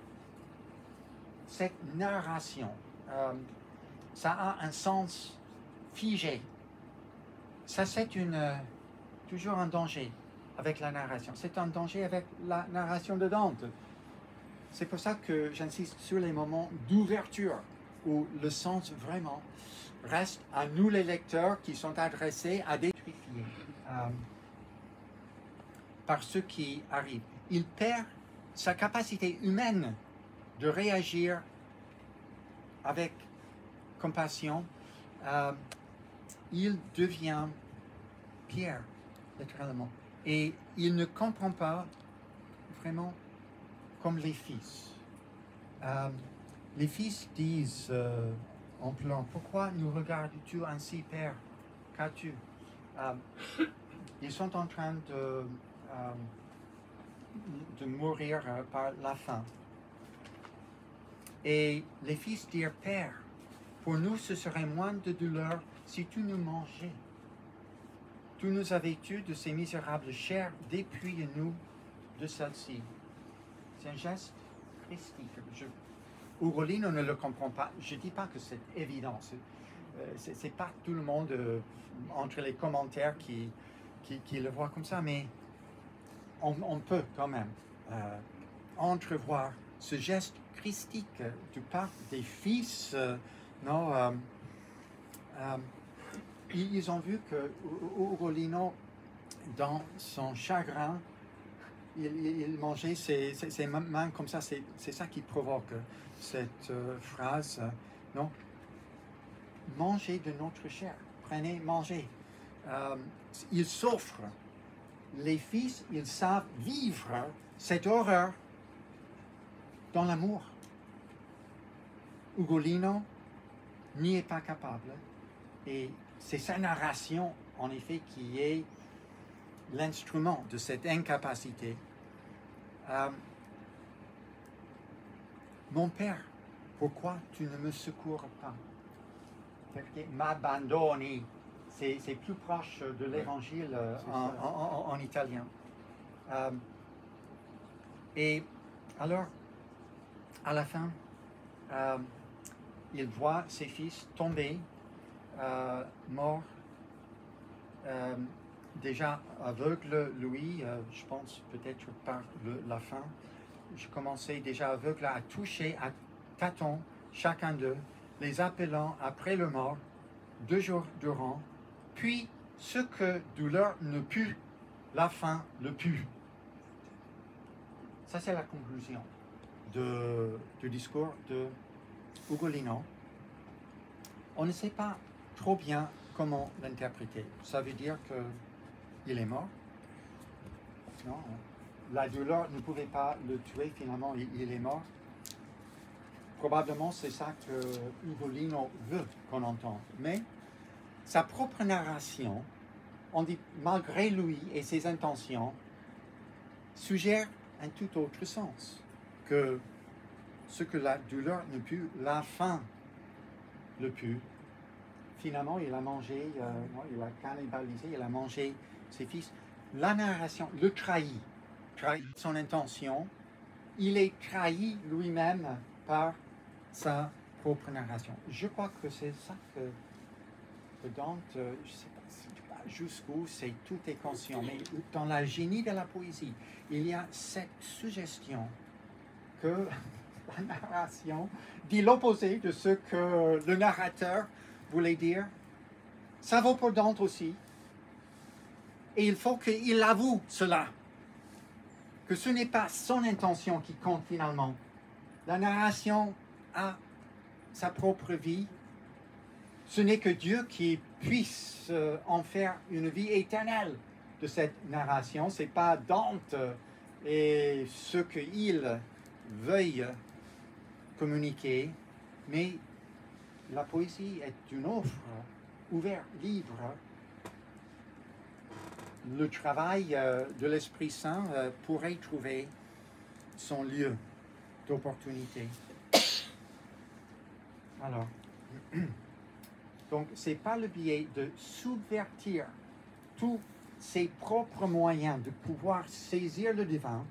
cette narration. Ça a un sens figé. Ça, c'est toujours un danger avec la narration. C'est un danger avec la narration de Dante. C'est pour ça que j'insiste sur les moments d'ouverture où le sens vraiment reste à nous les lecteurs qui sont adressés à des terrifiés par ce qui arrive. Il perd sa capacité humaine de réagir avec compassion. Il devient pierre, littéralement. Et il ne comprend pas vraiment comme les fils. Les fils disent en pleurant, pourquoi nous regardes-tu ainsi, Père? Qu'as-tu? Ils sont en train de mourir par la faim. Et les fils dirent, Père, pour nous ce serait moins de douleur si tu nous mangeais. Tu nous as vêtus de ces misérables chairs, dépouille-nous de celle-ci. C'est un geste christique. Ugolino ne le comprend pas. Je ne dis pas que c'est évident. C'est pas tout le monde entre les commentaires qui le voit comme ça, mais on peut quand même entrevoir ce geste christique du part des fils. Ils ont vu que Ugolino, dans son chagrin, il mangeait ses mains comme ça. C'est ça qui provoque cette phrase. Non, mangez de notre chair. Prenez, mangez. Ils souffrent. Les fils, ils savent vivre cette horreur dans l'amour. Ugolino n'y est pas capable. Et c'est sa narration, en effet, qui est l'instrument de cette incapacité. Mon père, pourquoi tu ne me secours pas? M'abbandoni, c'est plus proche de l'évangile en italien. Et alors, à la fin, il voit ses fils tomber, morts, déjà aveugle, lui, je pense peut-être par la faim. Je commençais déjà aveugle à toucher à tâtons chacun d'eux, les appelant après le mort, 2 jours durant, puis ce que douleur ne put, la faim le put. Ça, c'est la conclusion du discours de Ugolino. On ne sait pas trop bien comment l'interpréter. Ça veut dire qu'il est mort? Non. La douleur ne pouvait pas le tuer, finalement, il est mort. Probablement, c'est ça que Ugolino veut qu'on entende. Mais sa propre narration, on dit, malgré lui et ses intentions, suggère un tout autre sens que ce que la douleur ne put, la faim le put. Finalement, il a mangé, il a cannibalisé, il a mangé ses fils. La narration le trahit son intention. Il est trahi lui-même par sa propre narration. Je crois que c'est ça que Dante, je ne sais pas jusqu'où tout est conscient, mais dans la génie de la poésie, il y a cette suggestion que la narration dit l'opposé de ce que le narrateur voulait dire. Ça vaut pour Dante aussi. Et il faut qu'il avoue cela, que ce n'est pas son intention qui compte finalement, La narration a sa propre vie. Ce n'est que Dieu qui puisse en faire une vie éternelle de cette narration. Ce n'est pas Dante et ce qu'il veuille communiquer, mais la poésie est une offre ouverte, libre. Le travail de l'Esprit Saint pourrait trouver son lieu d'opportunité. Alors, donc, ce n'est pas le biais de subvertir tous ses propres moyens de pouvoir saisir le divin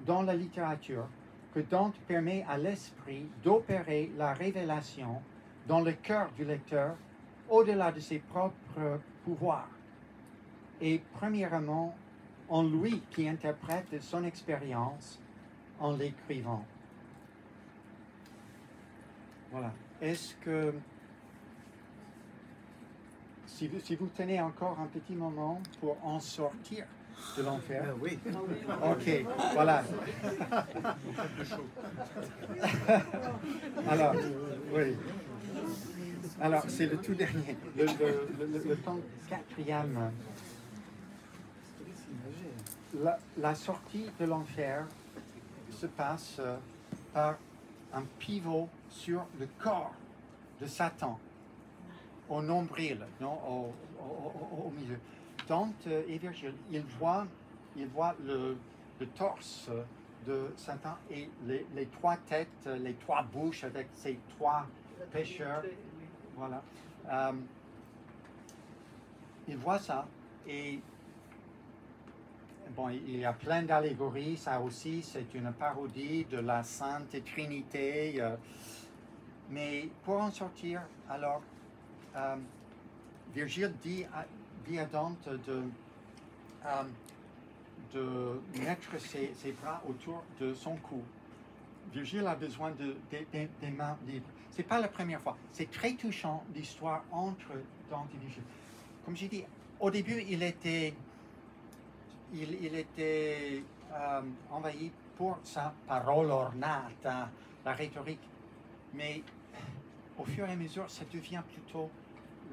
dans la littérature que Dante permet à l'esprit d'opérer la révélation dans le cœur du lecteur au-delà de ses propres pouvoirs. Et premièrement, en lui qui interprète son expérience en l'écrivant. Voilà. Est-ce que, si vous tenez encore un petit moment pour en sortir de l'enfer. Oui. Ok, voilà. Alors, oui. Alors, c'est le tout dernier, le temps quatrième. La sortie de l'enfer se passe par un pivot sur le corps de Satan, au nombril, non, au milieu. Dante et Virgile, ils voient le torse de Satan et les trois têtes, les trois bouches avec ces trois pêcheurs. Voilà. Ils voient ça et bon, il y a plein d'allégories, ça aussi, c'est une parodie de la Sainte Trinité. Mais pour en sortir, alors, Virgile dit à Dante de mettre ses bras autour de son cou. Virgile a besoin des mains libres. Ce n'est pas la première fois. C'est très touchant, l'histoire entre Dante et Virgile. Comme j'ai dit, au début, il était envahi pour sa parole ornata, la rhétorique. Mais au fur et à mesure, ça devient plutôt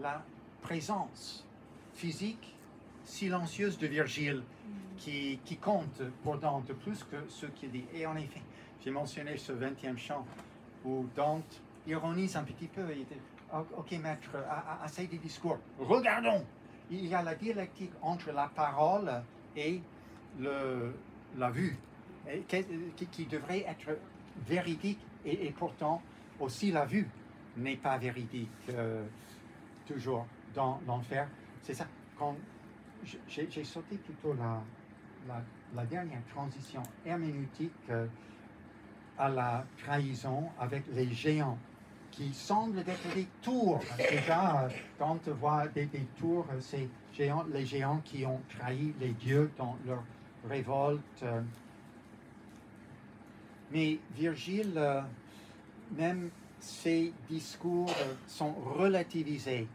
la présence physique, silencieuse de Virgile qui compte pour Dante plus que ce qu'il dit. Et en effet, j'ai mentionné ce 20e chant où Dante ironise un petit peu. Il dit, ok maître, assez des discours. Regardons, il y a la dialectique entre la parole et la vue, et qui devrait être véridique, et pourtant aussi la vue n'est pas véridique toujours dans l'enfer. C'est ça, quand j'ai sauté plutôt la dernière transition herméneutique à la trahison avec les géants, qui semblent être des tours. Déjà, Dante voit des tours, ces géants, les géants qui ont trahi les dieux dans leur révolte. Mais Virgile, même ses discours sont relativisés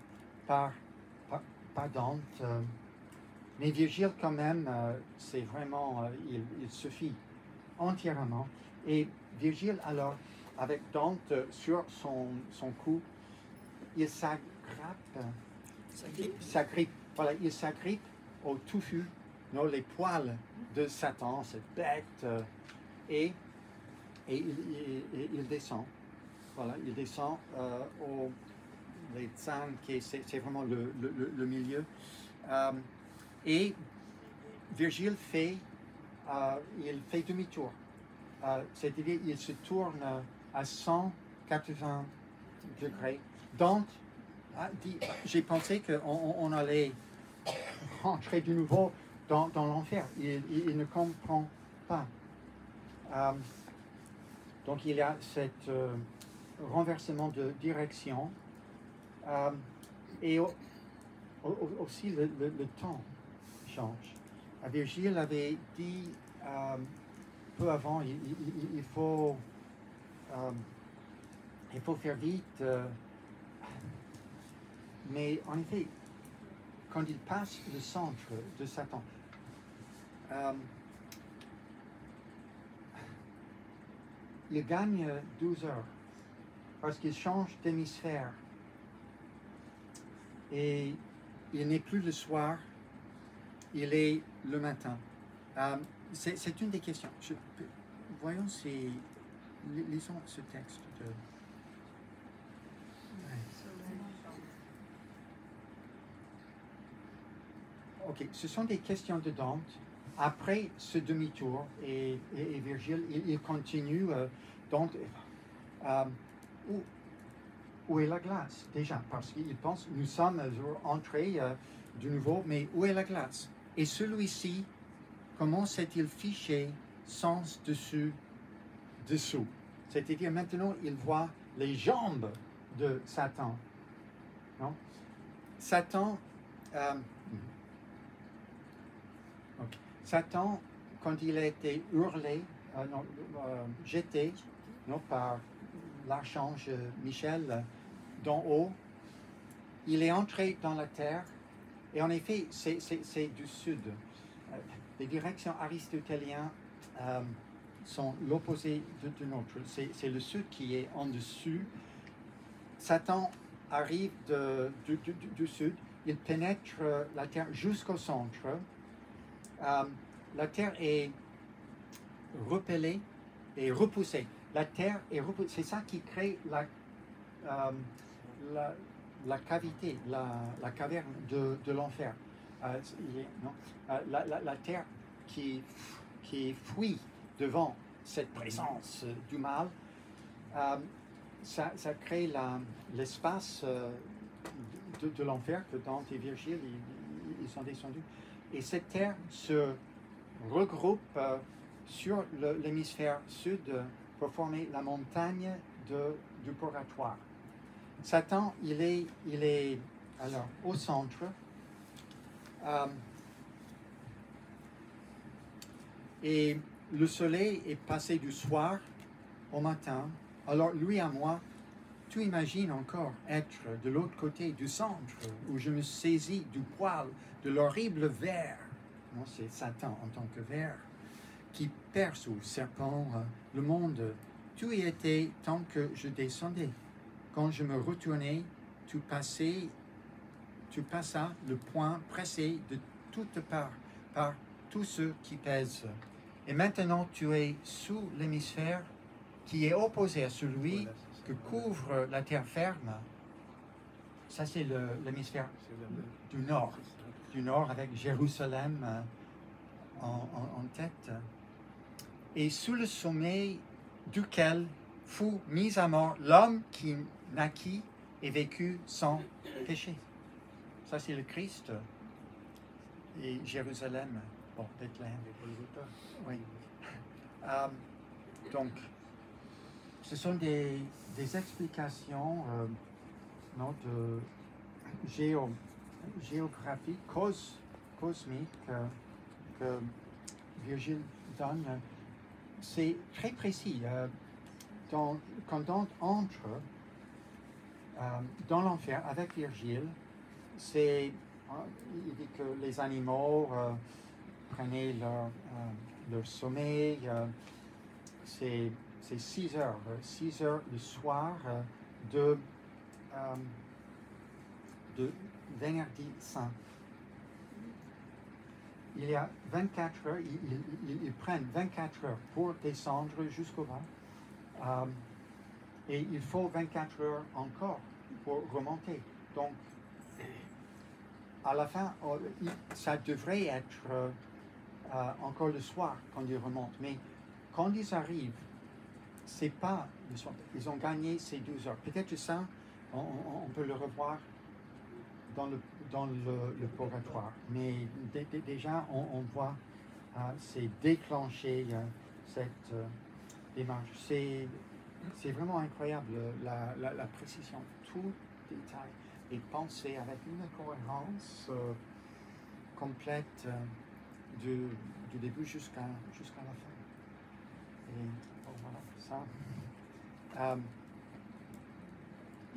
par Dante. Mais Virgile, quand même, c'est vraiment, il suffit entièrement. Et Virgile, alors, avec Dante sur son cou, il il s'agrippe au touffu, non, les poils de Satan, cette bête, et il descend. Voilà, il descend les Zang, c'est vraiment le milieu. Et Virgile fait demi-tour. C'est-à-dire, il se tourne à 180 degrés. Dante a dit, j'ai pensé qu'on allait rentrer de nouveau dans l'enfer. Il ne comprend pas. Donc il y a cet renversement de direction. Et aussi le temps change. Virgile avait dit peu avant, il faut faire vite. Mais en effet, quand il passe le centre de Satan, il gagne 12 heures parce qu'il change d'hémisphère. Et il n'est plus le soir, il est le matin. C'est une des questions. Voyons si... Lisons ce texte de... Ok, ce sont des questions de Dante. Après ce demi-tour, et Virgile, il continue. Dante, où est la glace déjà? Parce qu'il pense, nous sommes entrés de nouveau, mais où est la glace? Et celui-ci, comment s'est-il fiché sens dessus, dessous? C'est-à-dire maintenant, il voit les jambes de Satan. Non? Satan... Satan, quand il a été hurlé, jeté par l'archange Michel d'en haut, il est entré dans la terre, et en effet, c'est du sud. Les directions aristotélienes sont l'opposé de notre. C'est le sud qui est en dessus. Satan arrive du sud, il pénètre la terre jusqu'au centre. La terre est repellée et repoussée. La terre est repoussée. C'est ça qui crée la cavité, la caverne de l'enfer. La terre qui fuit devant cette présence du mal, ça crée l'espace de l'enfer que Dante et Virgile ils sont descendus. Et cette terre se regroupe sur l'hémisphère sud pour former la montagne du purgatoire. Satan, il est alors au centre. Et le soleil est passé du soir au matin. Alors lui à moi, tu imagines encore être de l'autre côté du centre, où je me saisis du poil de l'horrible ver, non, c'est Satan en tant que ver, qui perce au serpent le monde. Tu y étais tant que je descendais. Quand je me retournais, tu passas le poing pressé de toutes parts par tous ceux qui pèsent. Et maintenant tu es sous l'hémisphère qui est opposé à celui que couvre la terre ferme. Ça, c'est l'hémisphère du nord avec Jérusalem en tête. Et sous le sommet duquel fut mis à mort l'homme qui naquit et vécut sans péché. Ça, c'est le Christ. Et Jérusalem, bon, Bethléem. Oui. Donc, ce sont des explications de géographie cosmique que Virgile donne. C'est très précis. Quand Dante entre dans l'enfer avec Virgile, il dit que les animaux prenaient leur sommeil. C'est 6 heures le soir de Vendredi Saint. Il y a 24 heures, ils prennent 24 heures pour descendre jusqu'au bas. Et il faut 24 heures encore pour remonter. Donc, à la fin, ça devrait être encore le soir quand ils remontent. Mais quand ils arrivent, c'est pas le soir. Ils ont gagné ces 12 heures. Peut-être ça, on peut le revoir dans le purgatoire. Mais déjà, on voit c'est déclenché cette démarche. C'est vraiment incroyable, la précision, tout détail est pensé avec une cohérence complète du début jusqu'à la fin. Et bon, voilà, ça.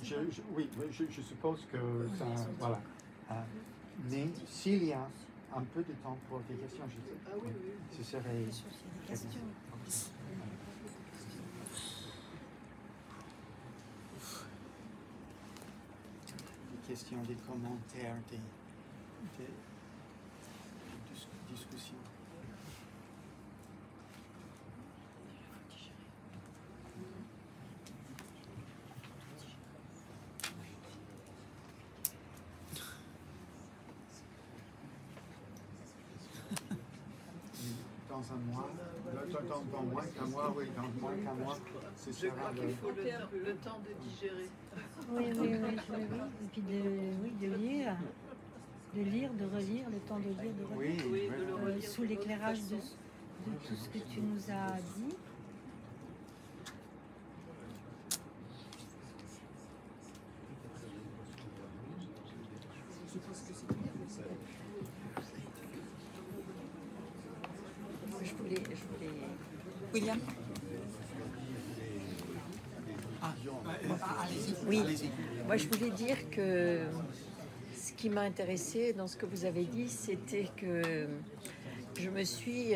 Je suppose que ça, voilà. Mais s'il y a un peu de temps pour des questions, ce serait... questions, des commentaires, des discussions. Dans un mois, dans moins qu'un mois, oui, dans moins qu'un mois, ce Je sera crois qu'il faut le temps de digérer. Oui. Et puis de lire, de relire, le temps de lire, de relire. Oui, Oui, de le relire Sous d'une l'éclairage autre de façon. tout ce que tu nous as dit. Je voulais... William? allez-y. Oui. Allez-y. Moi, je voulais dire que ce qui m'a intéressé dans ce que vous avez dit, c'était que je me suis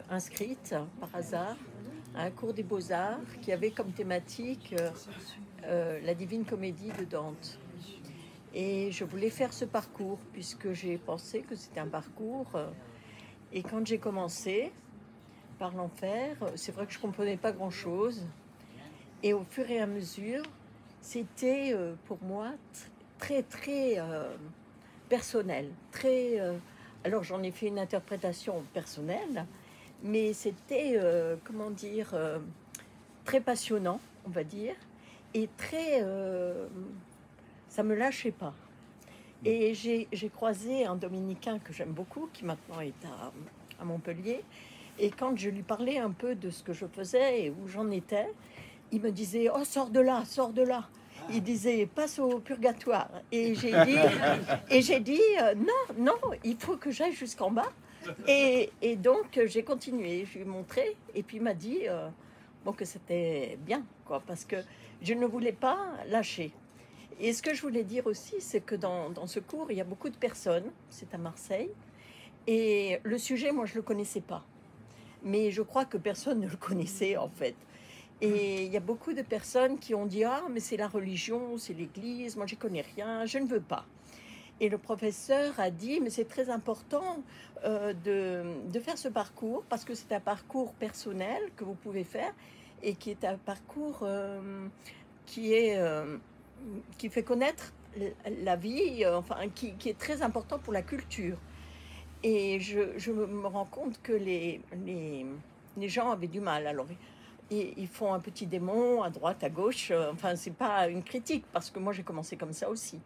inscrite par hasard à un cours des Beaux-Arts qui avait comme thématique la Divine Comédie de Dante. Et je voulais faire ce parcours puisque j'ai pensé que c'était un parcours. Et quand j'ai commencé par l'enfer, c'est vrai que je ne comprenais pas grand-chose. Et au fur et à mesure, c'était pour moi très personnel. Alors j'en ai fait une interprétation personnelle, mais c'était, très passionnant, on va dire, et ça me lâchait pas. Et j'ai croisé un dominicain que j'aime beaucoup, qui maintenant est à Montpellier, et quand je lui parlais un peu de ce que je faisais et où j'en étais, il me disait « Oh, sors de là, sors de là !» Il disait « Passe au purgatoire !» Et j'ai dit non, il faut que j'aille jusqu'en bas. Et donc, j'ai continué, je lui ai montré, et puis il m'a dit que c'était bien, quoi, parce que je ne voulais pas lâcher. Et ce que je voulais dire aussi, c'est que dans ce cours, il y a beaucoup de personnes, c'est à Marseille, et le sujet, moi, je ne le connaissais pas. Mais je crois que personne ne le connaissait, en fait. Et il y a beaucoup de personnes qui ont dit « Ah, mais c'est la religion, c'est l'Église, moi, je ne connais rien, je ne veux pas. » Et le professeur a dit « Mais c'est très important de faire ce parcours, parce que c'est un parcours personnel que vous pouvez faire, et qui est un parcours qui fait connaître la vie, qui est très important pour la culture. » Et je me rends compte que les gens avaient du mal. Alors, ils font un petit démon à droite, à gauche. C'est pas une critique, parce que moi, j'ai commencé comme ça aussi.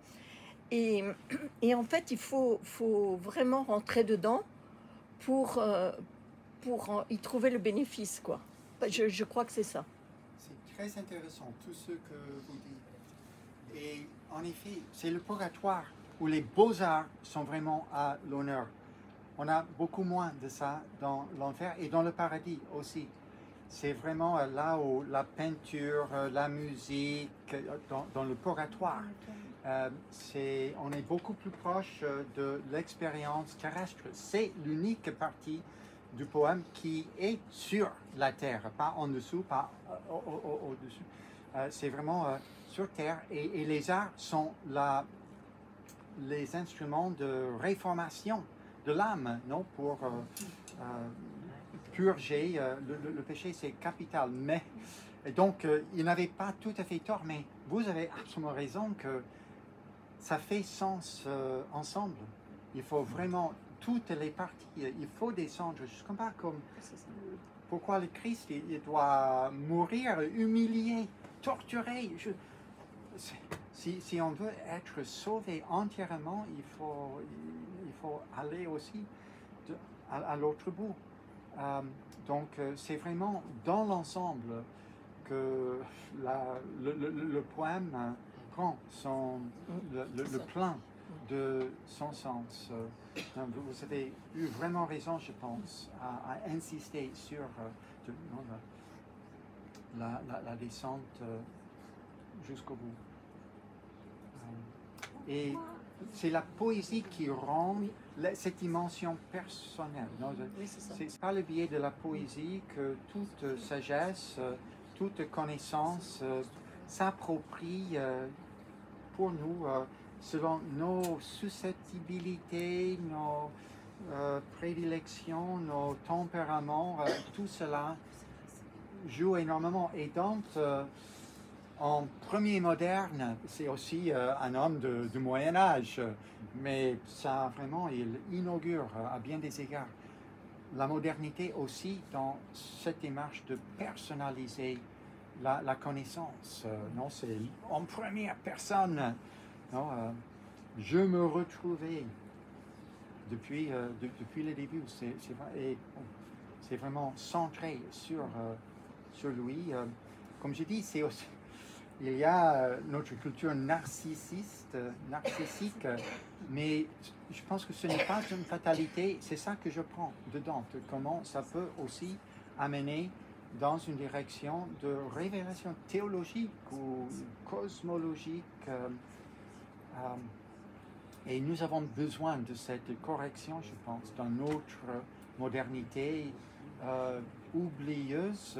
Et en fait, il faut vraiment rentrer dedans pour y trouver le bénéfice, quoi. Je crois que c'est ça. C'est très intéressant, tout ce que vous dites. Et en effet, c'est le purgatoire où les beaux-arts sont vraiment à l'honneur. On a beaucoup moins de ça dans l'enfer et dans le paradis aussi. C'est vraiment là où la peinture, la musique, dans le purgatoire, on est beaucoup plus proche de l'expérience terrestre. C'est l'unique partie du poème qui est sur la terre, pas en dessous, pas au-dessus. C'est vraiment sur terre et les arts sont les instruments de réformation de l'âme, non, pour purger le péché, c'est capital. Mais donc, il n'avait pas tout à fait tort, mais vous avez absolument raison que ça fait sens ensemble. Il faut vraiment toutes les parties. Il faut descendre jusqu'en bas, comme pourquoi le Christ il doit mourir, humilié, torturé. Si on veut être sauvé entièrement, il faut aller aussi à l'autre bout. Donc c'est vraiment dans l'ensemble que le poème prend le plein de son sens. Vous avez eu vraiment raison, je pense, à insister sur la descente jusqu'au bout. Et c'est la poésie qui rend cette dimension personnelle. Oui, c'est ça. C'est par le biais de la poésie que toute sagesse, toute connaissance s'approprie pour nous selon nos susceptibilités, nos prédilections, nos tempéraments, tout cela joue énormément. Et donc, en premier moderne, c'est aussi un homme du Moyen Âge, mais ça vraiment, il inaugure à bien des égards la modernité aussi dans cette démarche de personnaliser la connaissance. Non, c'est en première personne. Non, je me retrouvais depuis le début. C'est vraiment centré sur lui. Comme je dis, c'est aussi, il y a notre culture narcissique, mais je pense que ce n'est pas une fatalité. C'est ça que je prends dedans, de comment ça peut aussi amener dans une direction de révélation théologique ou cosmologique. Et nous avons besoin de cette correction, je pense, dans notre modernité oublieuse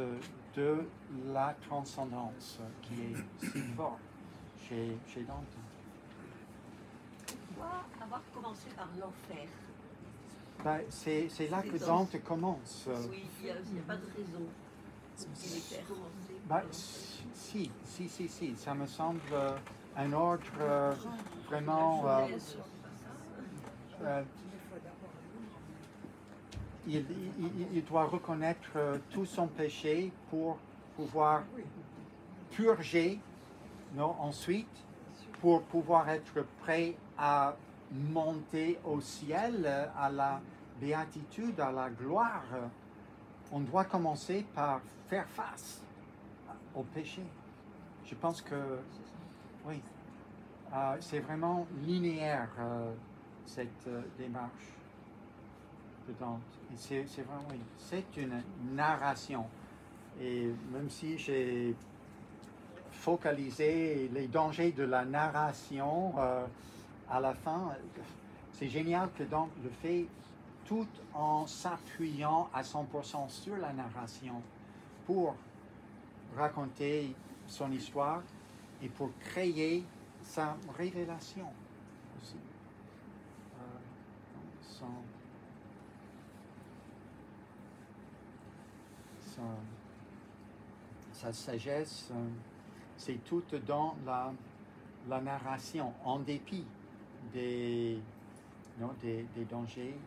de la transcendance qui est si forte chez Dante. Pourquoi avoir commencé par l'enfer? Ben, c'est là que Dante commence. Oui, il n'y a pas de raison. Il était commencé. Ben, si, ça me semble un ordre vraiment... il doit reconnaître tout son péché pour pouvoir purger, non, ensuite, pour pouvoir être prêt à monter au ciel, à la béatitude, à la gloire. On doit commencer par faire face au péché. Je pense que, oui, c'est vraiment linéaire, cette démarche de Dante. C'est vraiment, oui, c'est une narration. Et même si j'ai focalisé les dangers de la narration à la fin, c'est génial que Dante le fait tout en s'appuyant à 100% sur la narration pour raconter son histoire et pour créer sa révélation aussi. Sa sagesse, c'est tout dans la narration, en dépit des dangers